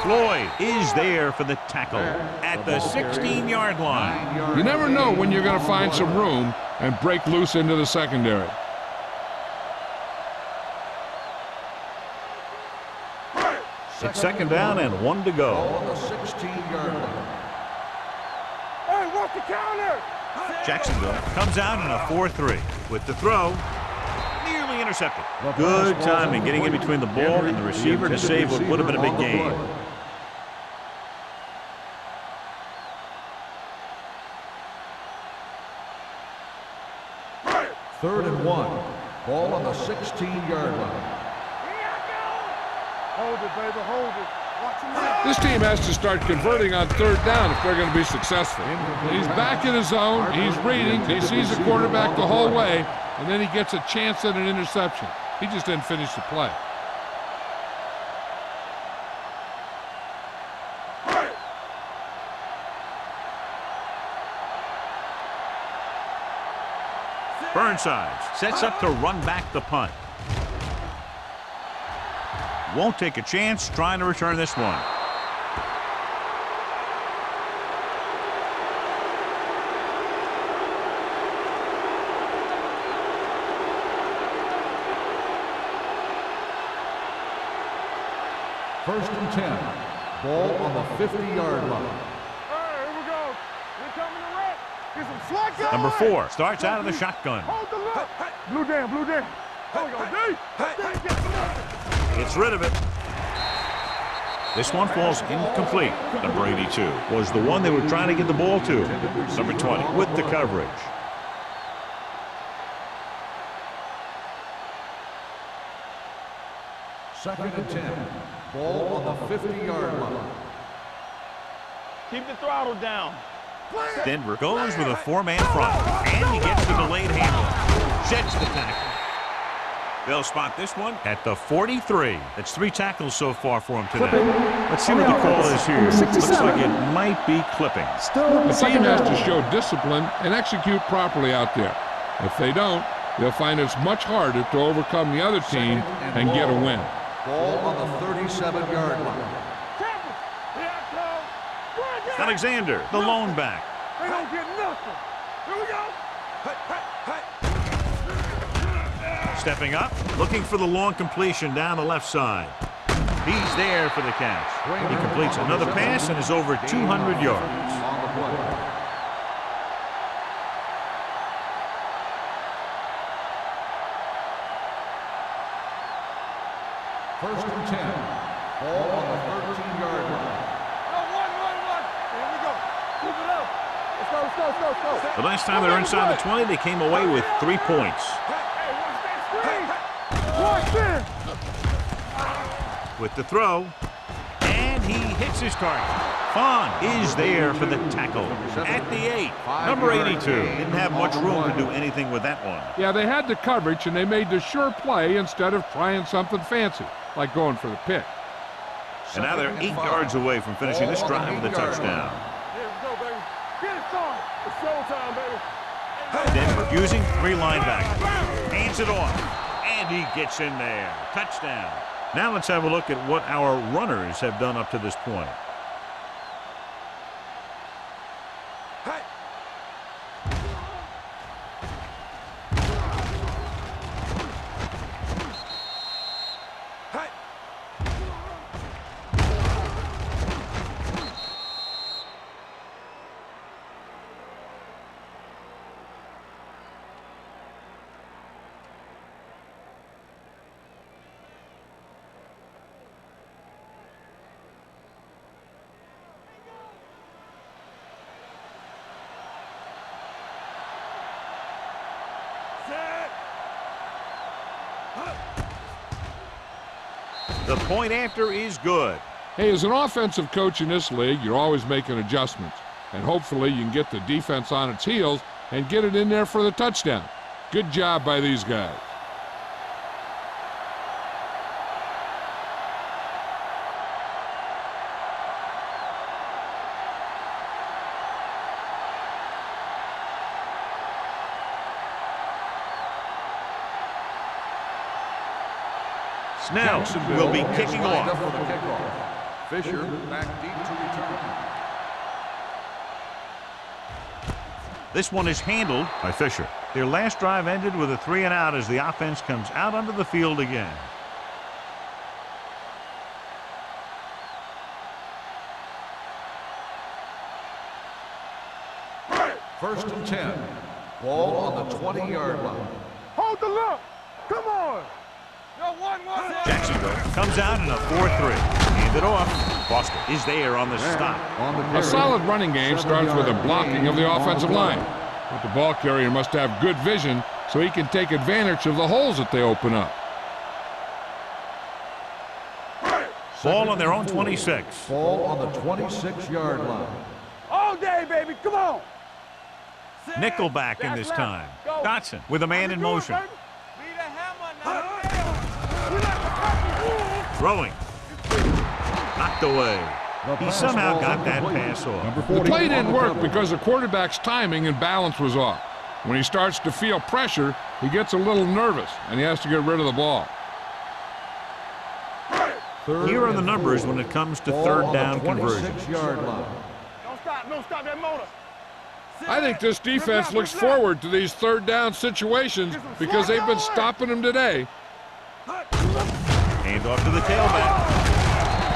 Speaker 1: Floyd is there for the tackle at the 16-yard line.
Speaker 2: You never know when you're going to find some room and break loose into the secondary.
Speaker 1: It's second down and 1 to go.
Speaker 3: On the 16-yard line.
Speaker 4: Hey, watch the counter.
Speaker 1: Jacksonville comes out in a 4-3 with the throw. Nearly intercepted. Good timing getting in between the ball and the receiver to save what would have been a big gain.
Speaker 3: Third and 1. Ball on the 16-yard line.
Speaker 4: Hold it, baby, hold it. Watch him now.
Speaker 2: This team has to start converting on third down if they're going to be successful. He's back in his zone. He's reading. He sees the quarterback the whole way, and then he gets a chance at an interception. He just didn't finish the play.
Speaker 1: Burnside sets up to run back the punt. Won't take a chance trying to return this one.
Speaker 3: First and 10. Ball on the 50-yard line.
Speaker 4: Hey, here we go. We're coming to wreck. Get some slack going.
Speaker 1: Number 4 starts out of the shotgun.
Speaker 4: Hold the look. Blue down, blue down. There we go, D. D, get some more.
Speaker 1: Gets rid of it. This one falls incomplete. Number 82 was the one they were trying to get the ball to. Number 20 with the coverage.
Speaker 3: Second and 10. Ball on the 50-yard line.
Speaker 5: Keep the throttle down.
Speaker 1: Denver goes with a 4-man front, and he gets the delayed handoff. Sheds the tackle. They'll spot this one at the 43. That's 3 tackles so far for him today. Let's see what the call is here. Looks like it might be clipping.
Speaker 2: The team has to show discipline and execute properly out there. If they don't, they'll find it's much harder to overcome the other team and get a win.
Speaker 3: Ball on the 37-yard line.
Speaker 1: Alexander, the lone back.
Speaker 4: They don't get nothing. Here we go.
Speaker 1: Stepping up, looking for the long completion down the left side. He's there for the catch. He completes another pass and is over 200 yards.
Speaker 3: On the play. First and 10. Ball on the 13-yard line.
Speaker 4: Here we go. Keep it up. Let's go.
Speaker 1: The last time they were inside the 20, they came away with 3 points.
Speaker 4: Hey, watch that screen. Watch this.
Speaker 1: With the throw, and he hits his target. Fon is there for the tackle at the 8. Number 82 didn't have much room to do anything with that one.
Speaker 2: Yeah, they had the coverage, and they made the sure play instead of trying something fancy, like going for the pick.
Speaker 1: And now they're 8 yards away from finishing this drive with a touchdown.
Speaker 4: Here we go, baby. Get it started. It's showtime, baby.
Speaker 1: Denver using 3 linebackers. Hands it off, and he gets in there. Touchdown. Now let's have a look at what our runners have done up to this point. The point after is good.
Speaker 2: Hey, as an offensive coach in this league, you're always making adjustments. And hopefully you can get the defense on its heels and get it in there for the touchdown. Good job by these guys.
Speaker 1: Snell will be kicking
Speaker 3: Lined up
Speaker 1: off.
Speaker 3: for the kickoff. Fisher back deep to return.
Speaker 1: This one is handled by Fisher. Their last drive ended with a 3-and-out as the offense comes out onto the field again.
Speaker 3: First and 10. Ball on the 20-yard line.
Speaker 4: Hold the look. Come on.
Speaker 1: Jacksonville comes out in a 4-3. Hand it off. Foster is there on the stop.
Speaker 3: On the
Speaker 2: A
Speaker 3: carry.
Speaker 2: solid running game starts with a blocking of the offensive line. But the ball carrier must have good vision so he can take advantage of the holes that they open up.
Speaker 1: Ball on their own 26.
Speaker 3: Ball on the 26-yard line.
Speaker 4: All day, baby. Come on.
Speaker 1: Nickelback in this time. Dotson with a man in motion. Throwing. Knocked away. He somehow got that pass off.
Speaker 2: The play didn't work because the quarterback's timing and balance was off. When he starts to feel pressure, he gets a little nervous, and he has to get rid of the ball.
Speaker 1: Here are the numbers when it comes to third down conversions.
Speaker 3: 26-yard line.
Speaker 4: Don't stop that motor.
Speaker 2: I think this defense looks forward to these third down situations because they've been stopping them today.
Speaker 1: Hand off to the tailback.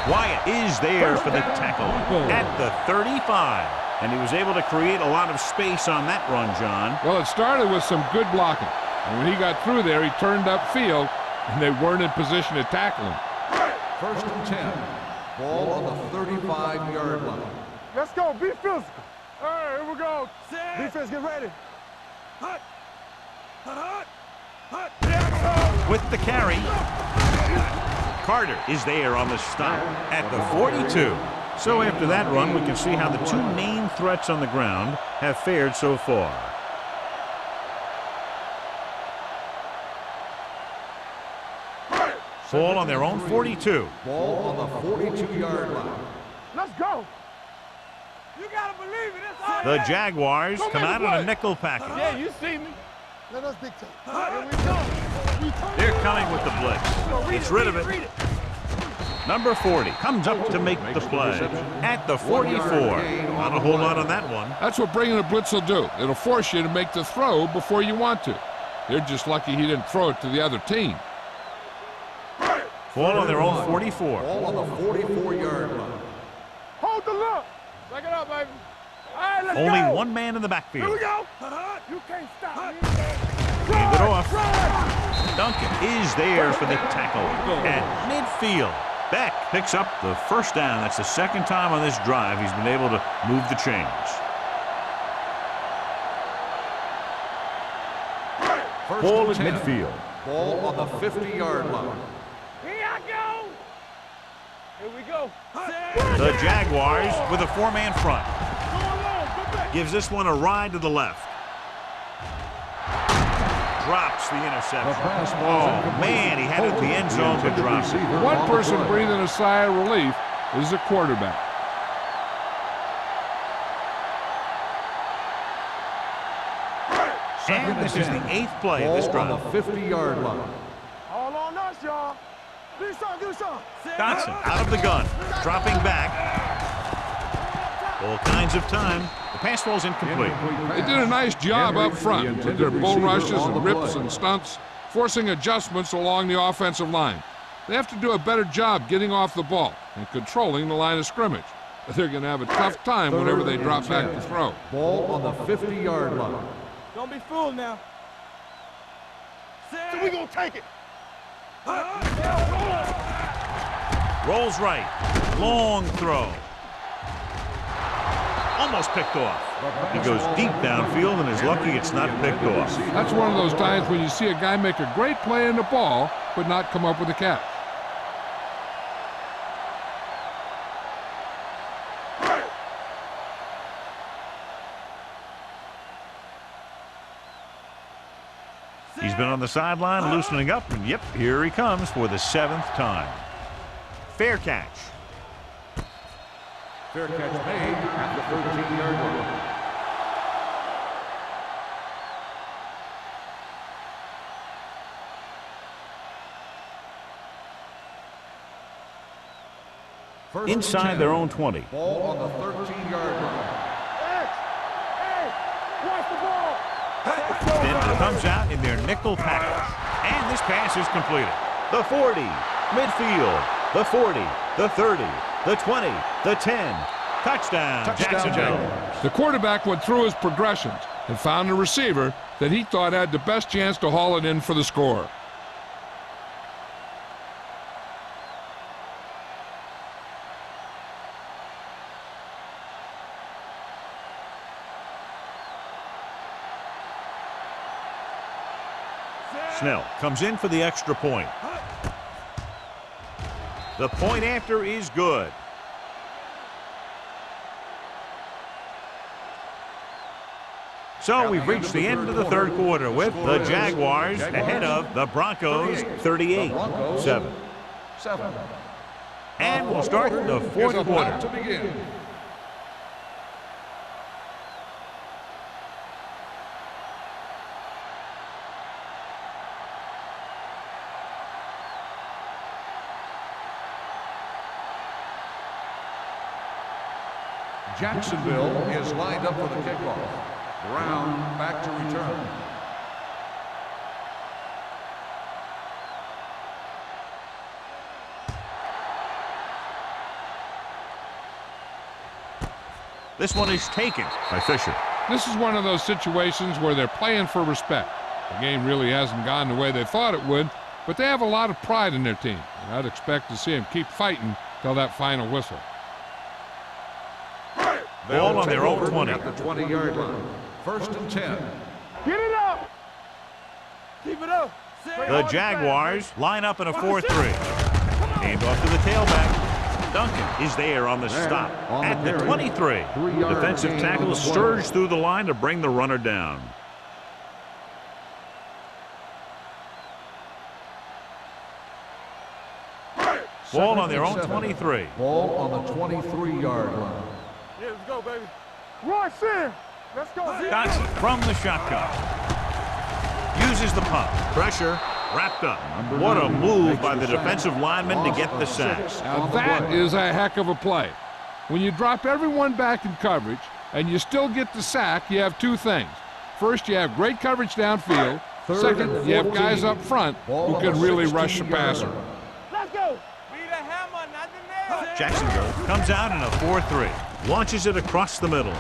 Speaker 1: Wyatt is there for the tackle at the 35. And he was able to create a lot of space on that run, John.
Speaker 2: Well, it started with some good blocking. And when he got through there, he turned upfield, and they weren't in position to tackle him.
Speaker 3: First and 10. Ball on the 35-yard line.
Speaker 4: Let's go. Be physical. All right, here we go. Defense, get ready.
Speaker 1: With the carry, Carter is there on the stop at the 42. So after that run, we can see how the two main threats on the ground have fared so far. Ball on their own 42.
Speaker 3: Ball on the 42-yard line.
Speaker 4: Let's go. You gotta believe it. It's all
Speaker 1: The Jaguars come out in a nickel package.
Speaker 5: Yeah, you see me.
Speaker 4: Let us dictate. Here we go.
Speaker 1: They're coming with the blitz. Gets rid of it. Number 40 comes up to make the play at the 44. Not a whole lot on that one.
Speaker 2: That's what bringing a blitz will do. It'll force you to make the throw before you want to. They're just lucky he didn't throw it to the other team.
Speaker 1: Ball on their own 44.
Speaker 3: Ball on the 44-yard line.
Speaker 4: Hold the look. Check it out, baby. All right, let's
Speaker 1: Only
Speaker 4: go.
Speaker 1: one man in the backfield.
Speaker 4: Here we go. You can't stop me.
Speaker 1: Hand it off. Duncan is there for the tackle at midfield. Beck picks up the first down. That's the second time on this drive he's been able to move the chains. Ball at midfield.
Speaker 3: Ball on the 50-yard line.
Speaker 4: Here I go. Here we go.
Speaker 1: The Jaguars with a four-man front. Gives this one a ride to the left. Drops the interception. Oh, man, he had it at the end zone but drops it.
Speaker 2: One person breathing a sigh of relief is the quarterback.
Speaker 1: And this is the 8th play of this
Speaker 3: Ball on
Speaker 1: drive.
Speaker 3: the 50-yard line.
Speaker 4: All on us, y'all. Do something.
Speaker 1: Dotson out of the gun, dropping back. All kinds of time. The pass ball's incomplete.
Speaker 2: They did a nice job up front with their bull rushes and rips and stunts, forcing adjustments along the offensive line. They have to do a better job getting off the ball and controlling the line of scrimmage. They're going to have a tough time whenever they drop back to throw.
Speaker 3: Ball on the 50-yard line.
Speaker 4: Don't be fooled now. So we gonna take it.
Speaker 1: Rolls right. Long throw. Almost picked off. He goes deep downfield and is lucky it's not picked off.
Speaker 2: That's one of those times when you see a guy make a great play in the ball, but not come up with a catch.
Speaker 1: He's been on the sideline loosening up, and yep, here he comes for the 7th time. Fair catch.
Speaker 3: Fair catch made at the 13-yard line.
Speaker 1: Inside their own 20.
Speaker 3: Ball on the 13-yard line.
Speaker 4: Hey, watch the ball.
Speaker 1: Then it comes out in their nickel package. And this pass is completed. The 40, midfield, the 40, the 30, the 20, the 10. Touchdown, Jacksonville.
Speaker 2: The quarterback went through his progressions and found a receiver that he thought had the best chance to haul it in for the score.
Speaker 1: Snell comes in for the extra point. The point after is good. So we've reached the end of the third quarter with the Jaguars ahead of the Broncos 38-7. And we'll start the fourth quarter.
Speaker 3: To begin. Jacksonville is lined up for the kickoff. Brown back to return.
Speaker 1: This one is taken by Fisher.
Speaker 2: This is one of those situations where they're playing for respect. The game really hasn't gone the way they thought it would, but they have a lot of pride in their team, and I'd expect to see them keep fighting till that final whistle.
Speaker 1: Ball on their own 20.
Speaker 3: At the 20-yard line. 1st and 10.
Speaker 4: Get it up. Keep it up.
Speaker 1: The Jaguars line up in a 4-3. Hand off to the tailback. Duncan is there on the stop at the 23. Defensive tackle surged through the line to bring the runner down. Ball on their own 23.
Speaker 3: Ball on the 23-yard line.
Speaker 4: Yeah, let's go, baby. Run, Sam. Let's go.
Speaker 1: Dotson from the shotgun. Uses the pump. Pressure. Wrapped up. What a move by the defensive lineman to get the sack.
Speaker 2: Now that is a heck of a play. When you drop everyone back in coverage and you still get the sack, you have two things. First, you have great coverage downfield. Second, you have guys up front who can really rush the passer.
Speaker 4: Let's go.
Speaker 1: Jacksonville comes out in a 4-3. Launches it across the middle.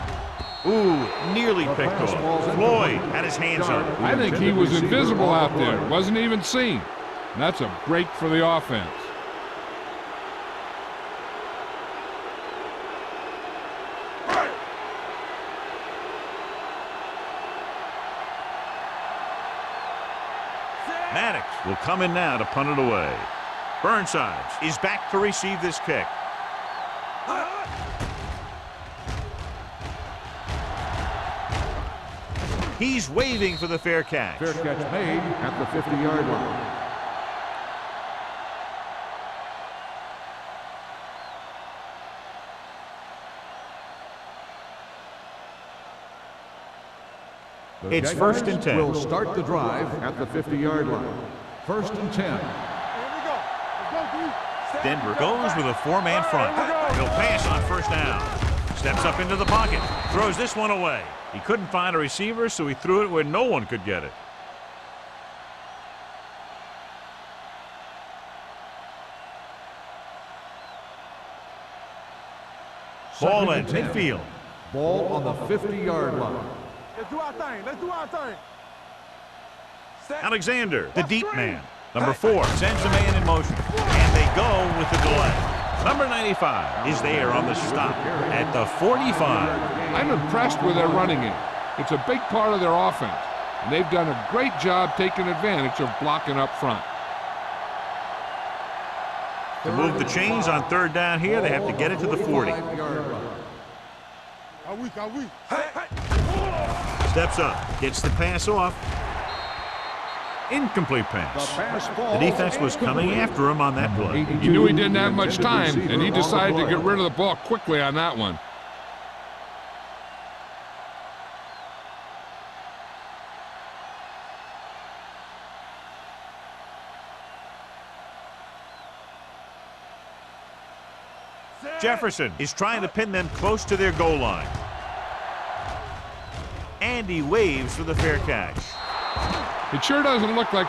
Speaker 1: Ooh, nearly picked off. Floyd had his hands up.
Speaker 2: I think he was invisible out there. Wasn't even seen. And that's a break for the offense.
Speaker 1: Maddox will come in now to punt it away. Burnside is back to receive this kick. He's waving for the fair catch.
Speaker 3: Fair catch made at the 50-yard line.
Speaker 1: It's first and 10.
Speaker 3: Will start the drive at the 50-yard line. First and 10.
Speaker 4: Here we go. Let's go, D.
Speaker 1: Denver goes with a four-man front. He'll pass on first down. Steps up into the pocket. Throws this one away. He couldn't find a receiver, so he threw it where no one could get it. Ball at midfield.
Speaker 3: Ball on the 50-yard line.
Speaker 4: Let's do our thing. Let's do our thing.
Speaker 1: Alexander, the deep man. Number 4 sends the man in motion. And they go with the delay. Number 95 is there on the stop at the 45.
Speaker 2: I'm impressed with their running game. It's a big part of their offense. And they've done a great job taking advantage of blocking up front.
Speaker 1: To move the chains on third down here, they have to get it to the 40.
Speaker 4: Are we?
Speaker 1: Steps up, gets the pass off. Incomplete pass. The defense was coming after him on that play.
Speaker 2: He knew he didn't have much time, and he decided to get rid of the ball quickly on that one.
Speaker 1: Jefferson is trying to pin them close to their goal line. And he waves for the fair catch.
Speaker 2: It sure doesn't look like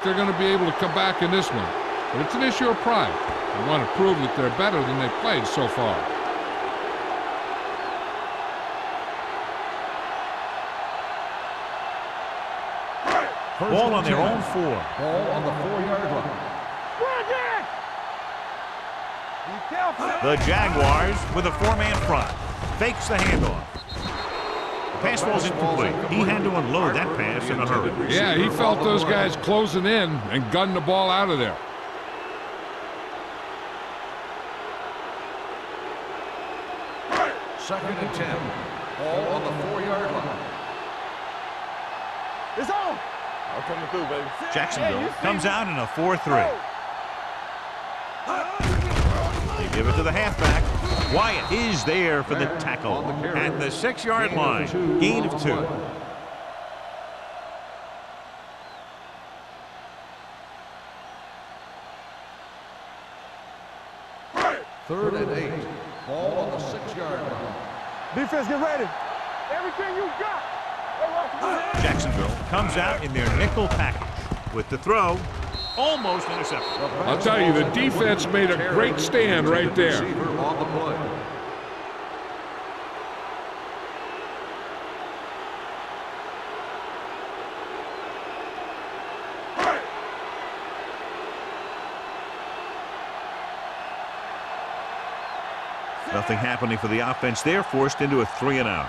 Speaker 2: they're going to be able to come back in this one. But it's an issue of pride. They want to prove that they're better than they've played so far.
Speaker 1: Ball on their own 4.
Speaker 3: Ball on the 4-yard line.
Speaker 1: The Jaguars with a 4-man front. Fakes the handoff. The pass ball's incomplete. He had to unload that pass in a hurry.
Speaker 2: Yeah, he felt those guys closing in and gunned the ball out of there.
Speaker 3: Second and 10. Ball on the 4-yard line.
Speaker 4: It's on.
Speaker 5: I'm coming through, baby.
Speaker 1: Jacksonville comes out in a 4-3. They give it to the halfback. Wyatt is there for the tackle at the 6-yard line. Gain of 2.
Speaker 3: Third and 8. Ball on the 6-yard line.
Speaker 4: Defense, get ready. Everything you got.
Speaker 1: Jacksonville comes out in their nickel package with the throw. Almost intercepted.
Speaker 2: I'll tell you, the defense made a great stand right there.
Speaker 3: On the play.
Speaker 1: Nothing happening for the offense there, forced into a 3-and-out.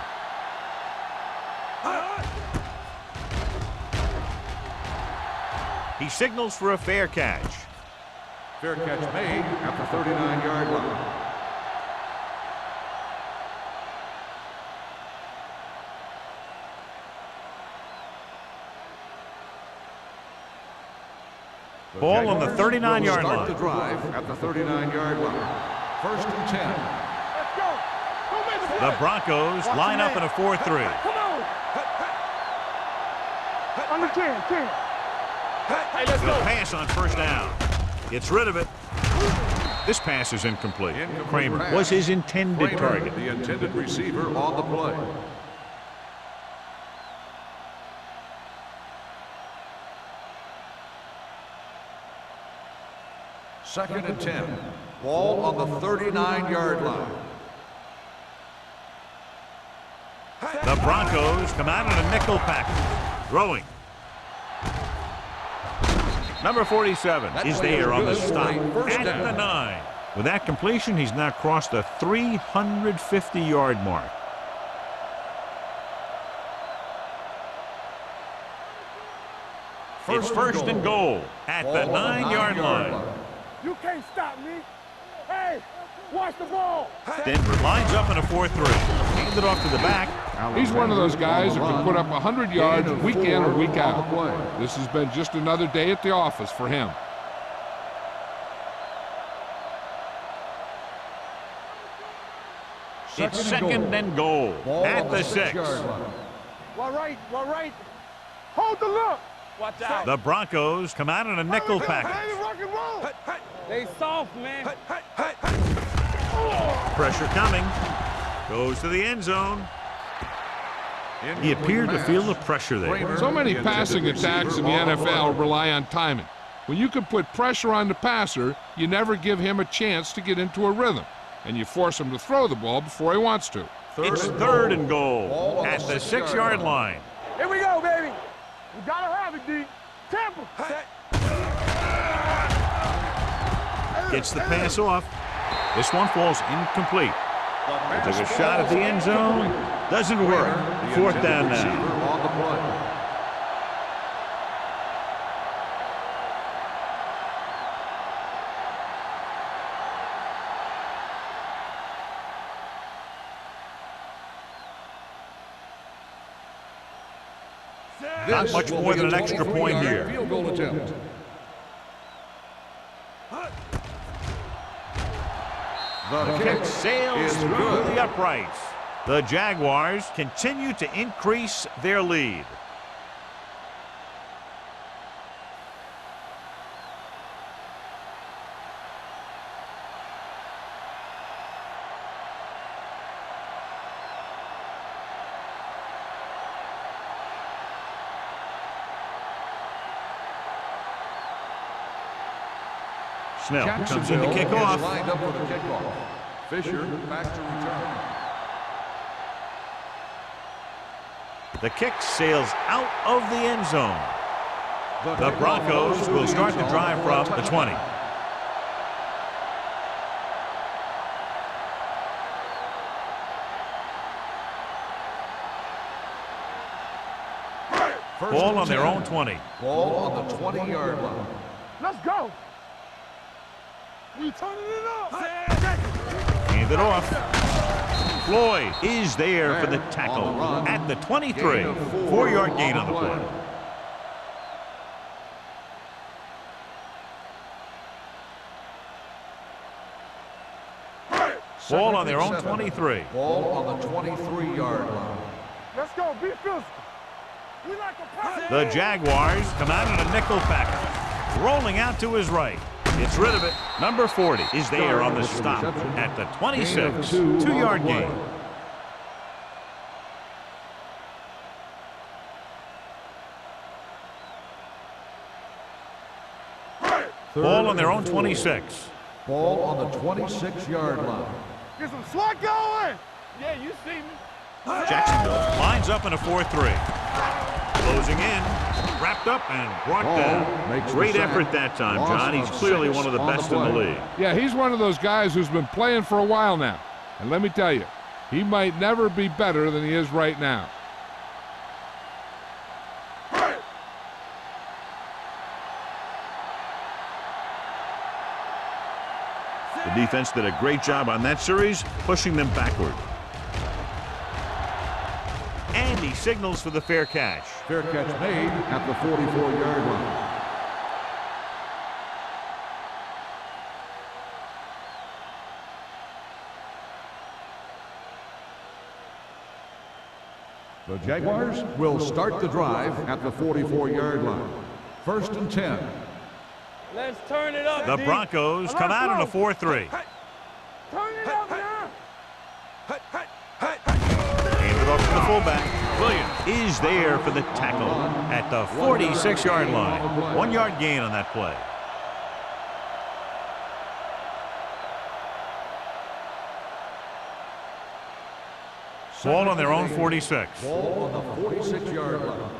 Speaker 1: He signals for a fair catch.
Speaker 3: Fair catch made at the 39-yard line.
Speaker 1: Ball on the 39-yard
Speaker 3: Start
Speaker 1: line.
Speaker 3: the drive at the 39-yard line. First and 10.
Speaker 4: Let's go. Go make the play.
Speaker 1: The Broncos line up in a 4-3.
Speaker 4: Come on. On the 10, 10.
Speaker 5: Hey, let's
Speaker 1: Good
Speaker 5: go.
Speaker 1: pass on first down. Gets rid of it. This pass is incomplete. Kramer was his intended target.
Speaker 3: The intended receiver on the play. Second and 10. Ball on the 39-yard line.
Speaker 1: The Broncos come out in a nickel package. Throwing. Number 47 is there on the stop at the 9. With that completion, he's now crossed the 350-yard mark. It's first and goal at the 9-yard line.
Speaker 4: You can't stop me. Hey, watch the ball.
Speaker 1: Denver lines up in a 4-3. Handed off to the back.
Speaker 2: He's one of those guys who can put up 100 yards week in or week out. This has been just another day at the office for him.
Speaker 1: It's second and goal at the 6.
Speaker 4: All right. Hold the look.
Speaker 5: Watch out.
Speaker 1: The Broncos come out in a nickel package.
Speaker 4: Hey, rock and roll.
Speaker 5: They soft, man.
Speaker 1: Pressure coming. Goes to the end zone. He appeared to feel the pressure there.
Speaker 2: So many passing attacks in the NFL rely on timing. When you can put pressure on the passer, you never give him a chance to get into a rhythm, and you force him to throw the ball before he wants to.
Speaker 1: It's third and goal at the 6-yard line.
Speaker 4: Here we go, baby. We gotta have it, D. Tampa.
Speaker 1: Gets the pass off. This one falls incomplete. Took a shot at the end zone. Doesn't work. Fourth down now.
Speaker 3: On the play.
Speaker 1: Not much more than an extra point here.
Speaker 3: Field goal attempt.
Speaker 1: The kick sails through the uprights. The Jaguars continue to increase their lead. Snell comes in to kick off.
Speaker 3: Lined up for the kickoff. Fisher back to return.
Speaker 1: The kick sails out of the end zone. The Broncos will start the drive from the 20. Ball on their own 20.
Speaker 3: Ball on the 20-yard line.
Speaker 4: Let's go. We turning it up.
Speaker 1: Hand it off. Floyd is there for the tackle at the 23. 4-yard gain on the play. Ball on their own 23.
Speaker 3: Ball on the 23-yard line.
Speaker 4: Let's go. Be physical. We like a pass.
Speaker 1: The Jaguars come out in a nickel package. Rolling out to his right. Gets rid of it. Number 40 is there on the stop at the 26. 2-yard gain. Ball on their own 26.
Speaker 3: Ball on the 26-yard line.
Speaker 4: Get some swat going.
Speaker 5: Yeah, you see me.
Speaker 1: Jacksonville lines up in a 4-3. Closing in. Wrapped up and brought down. Great effort that time, John. He's clearly one of the best in the league.
Speaker 2: Yeah, he's one of those guys who's been playing for a while now. And let me tell you, he might never be better than he is right now.
Speaker 1: The defense did a great job on that series, pushing them backward. And he signals for the fair catch.
Speaker 3: Fair catch made at the 44-yard line. The Jaguars will start the drive at the 44-yard line. 1st and 10.
Speaker 5: Let's turn it up.
Speaker 1: The Broncos come out in a 4-3.
Speaker 4: Turn it up now.
Speaker 1: Hand it off to the fullback. Williams is there for the tackle at the 46-yard line. 1 yard gain on that play. Ball on their own 46.
Speaker 3: Ball on the 46-yard line.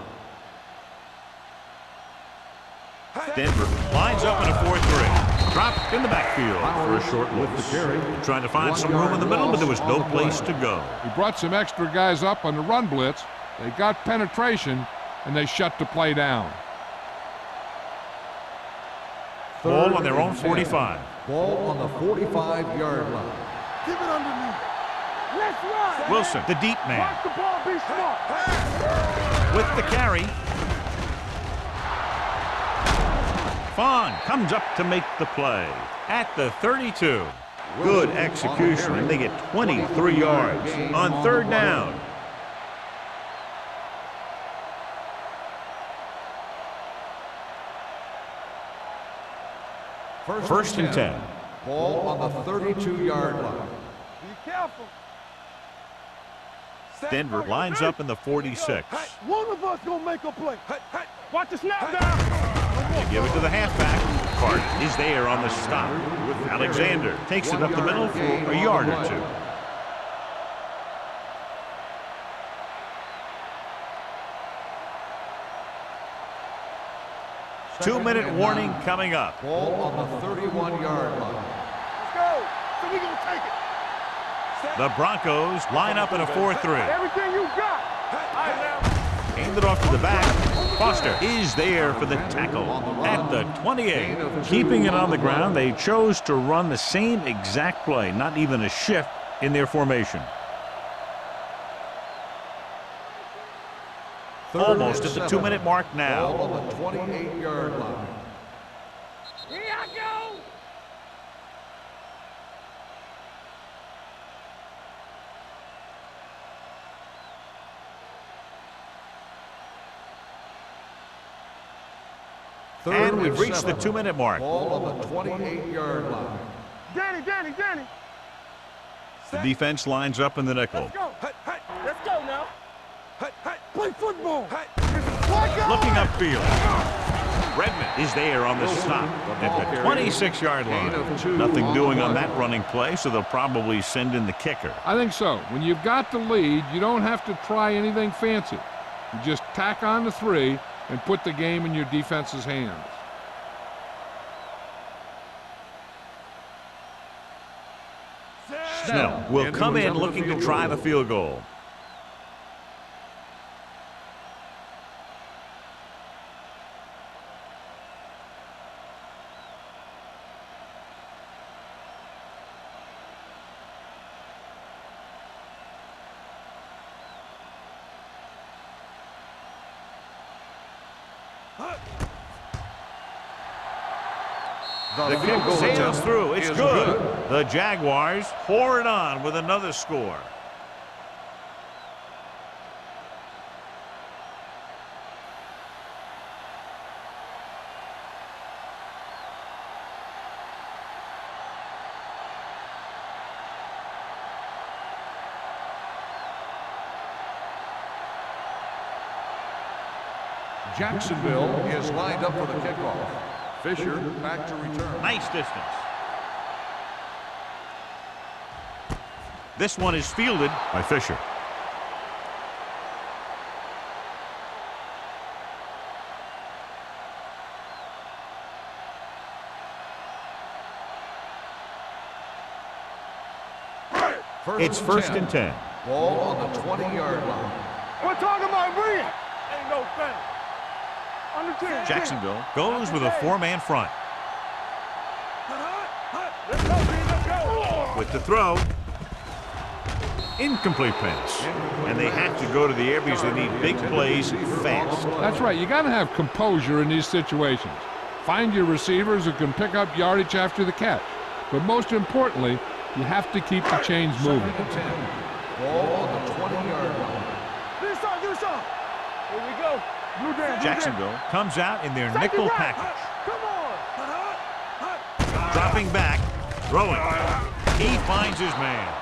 Speaker 1: Denver lines up in a 4-3. Drop in the backfield for a short loss. Trying to find some room in the middle, but there was no place to go.
Speaker 2: He brought some extra guys up on the run blitz. They got penetration, and they shut the play down.
Speaker 1: Ball on their own 45.
Speaker 3: Ball on the 45-yard line.
Speaker 4: Keep it underneath. Let's run.
Speaker 1: Wilson, the deep man,
Speaker 4: Watch the ball, be smart.
Speaker 1: with the carry. Fawn comes up to make the play at the 32. Good execution, and they get 23 yards on 3rd down. First and 10.
Speaker 3: Ball on the 32-yard line.
Speaker 4: Be careful.
Speaker 1: Denver lines up in the 46.
Speaker 4: One of us gonna make a play. Watch the snap down.
Speaker 1: They give it to the halfback. Carter is there on the stop. Alexander takes it up the middle for a yard or 2. Two-minute warning coming up.
Speaker 3: Ball on the 31-yard line.
Speaker 4: Let's go. So we gonna take it.
Speaker 1: The Broncos line up in a 4-3.
Speaker 4: Everything you got. All right, now.
Speaker 1: Hand it off to the back. Foster is there for the tackle at the 28. Keeping it on the ground, they chose to run the same exact play, not even a shift in their formation. Almost at the 2-minute mark now.
Speaker 3: Ball on the 28-yard line.
Speaker 4: Here I go.
Speaker 1: And we've reached the 2-minute mark.
Speaker 3: Ball on the 28-yard line.
Speaker 4: Danny.
Speaker 1: The defense lines up in the nickel.
Speaker 4: Let's go. Let's go now. Play football. Let's
Speaker 1: Looking upfield. Redmond is there on the stop at the 26-yard line. Nothing doing on that running play, so they'll probably send in the kicker.
Speaker 2: I think so. When you've got the lead, you don't have to try anything fancy. You just tack on the 3 and put the game in your defense's hands.
Speaker 1: Snell will come in looking to try the field goal. The kick sails through. It's good. The Jaguars pour it on with another score.
Speaker 3: Jacksonville is lined up for the kickoff. Fisher back to return.
Speaker 1: Nice distance. This one is fielded by Fisher. It's 1st and 10.
Speaker 3: Ball on the 20-yard line.
Speaker 4: We're talking about bring it. Ain't no thing. Under 10.
Speaker 1: Jacksonville goes with a 4-man front.
Speaker 4: Let's go, let's go.
Speaker 1: With the throw. Incomplete pass. And they have to go to the air because they need big plays fast.
Speaker 2: That's right. You got to have composure in these situations. Find your receivers who can pick up yardage after the catch. But most importantly, you have to keep the chains moving.
Speaker 3: Ball on the 20-yard line.
Speaker 4: This
Speaker 1: Jacksonville comes out in their nickel package.
Speaker 4: Come on.
Speaker 1: Dropping back, throwing. He finds his man.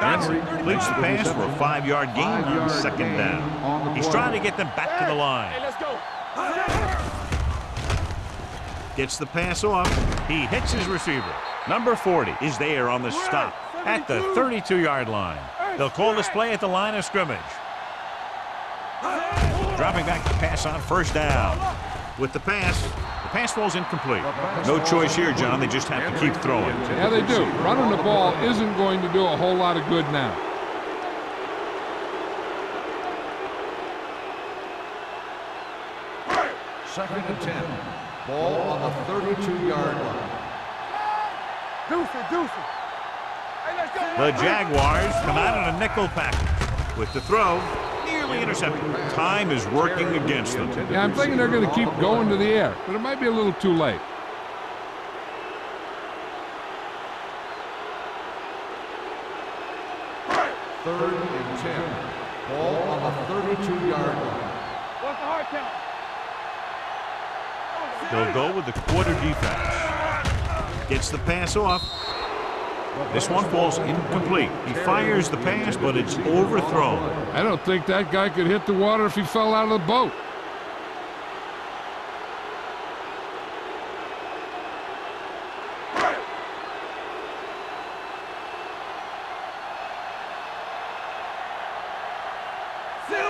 Speaker 1: Johnson completes the pass for a 5-yard gain on second down. He's trying to get them back to the line.
Speaker 5: Hey, let's go.
Speaker 1: Gets the pass off. He hits his receiver. Number 40 is there on the stop at the 32-yard line. They'll call this play at the line of scrimmage. Dropping back to pass on first down. With the pass falls incomplete. No choice here, John. They just have to keep throwing.
Speaker 2: Yeah, they do. Running the ball isn't going to do a whole lot of good now.
Speaker 3: Second and 10. Ball on the 32-yard line.
Speaker 4: Deuce. Hey, let's go.
Speaker 1: The Jaguars come out in a nickel package. With the throw, nearly intercepted. Time is working against them.
Speaker 2: Yeah, I'm thinking they're going to keep going to the air, but it might be a little too late.
Speaker 3: Third and 10. Ball on the 32-yard line.
Speaker 4: What's the hard count?
Speaker 1: They'll go with the quarter defense. Gets the pass off. This one falls incomplete. He fires the pass, but it's overthrown.
Speaker 2: I don't think that guy could hit the water if he fell out of the boat.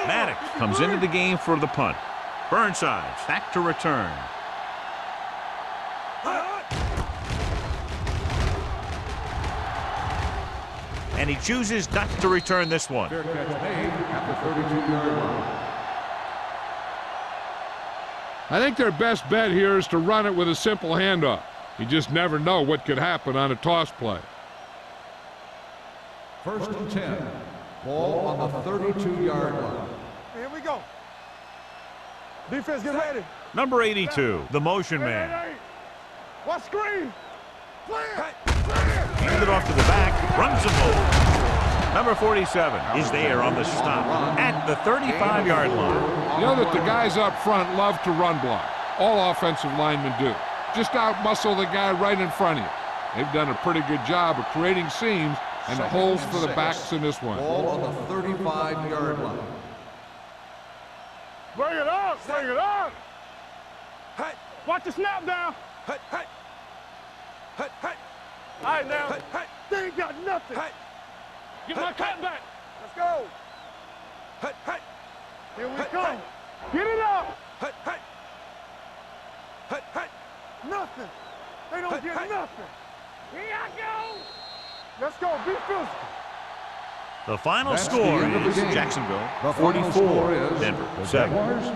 Speaker 1: Maddox comes into the game for the punt. Burnside's back to return. And he chooses not to return this one.
Speaker 3: Fair catch made at the 32-yard line.
Speaker 2: I think their best bet here is to run it with a simple handoff. You just never know what could happen on a toss play.
Speaker 3: First and 10. Ball on the 32-yard line.
Speaker 4: Here we go. Defense, get ready.
Speaker 1: Number 82, the motion man.
Speaker 4: Hey. What screen? Clear.
Speaker 1: Hand it off to the back, runs the ball. Number 47 is there on the stop at the 35-yard line.
Speaker 2: You know that the guys up front love to run block. All offensive linemen do. Just out-muscle the guy right in front of you. They've done a pretty good job of creating seams and the holes for the backs in this one.
Speaker 3: Ball on the 35-yard line.
Speaker 4: Bring it up. Watch the snap down. All right, now. They ain't got nothing. Get my cut back. Let's go. Here we come. Get it up. Nothing. They don't get nothing. Here I go. Let's go. Be physical.
Speaker 1: The final
Speaker 3: That's the
Speaker 1: score
Speaker 3: end of the
Speaker 1: is
Speaker 3: game.
Speaker 1: Jacksonville
Speaker 3: The final
Speaker 1: 44,
Speaker 3: score is
Speaker 1: Denver
Speaker 3: the
Speaker 1: 7.
Speaker 3: Jaguars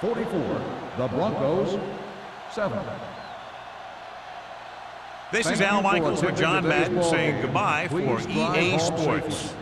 Speaker 3: 44, the Broncos 7.
Speaker 1: This is
Speaker 3: Thank
Speaker 1: Al
Speaker 3: you for
Speaker 1: Michaels with
Speaker 3: attending
Speaker 1: John
Speaker 3: today's
Speaker 1: Madden
Speaker 3: ball
Speaker 1: saying
Speaker 3: game.
Speaker 1: goodbye for
Speaker 3: Please drive
Speaker 1: EA
Speaker 3: home
Speaker 1: Sports.
Speaker 3: safely.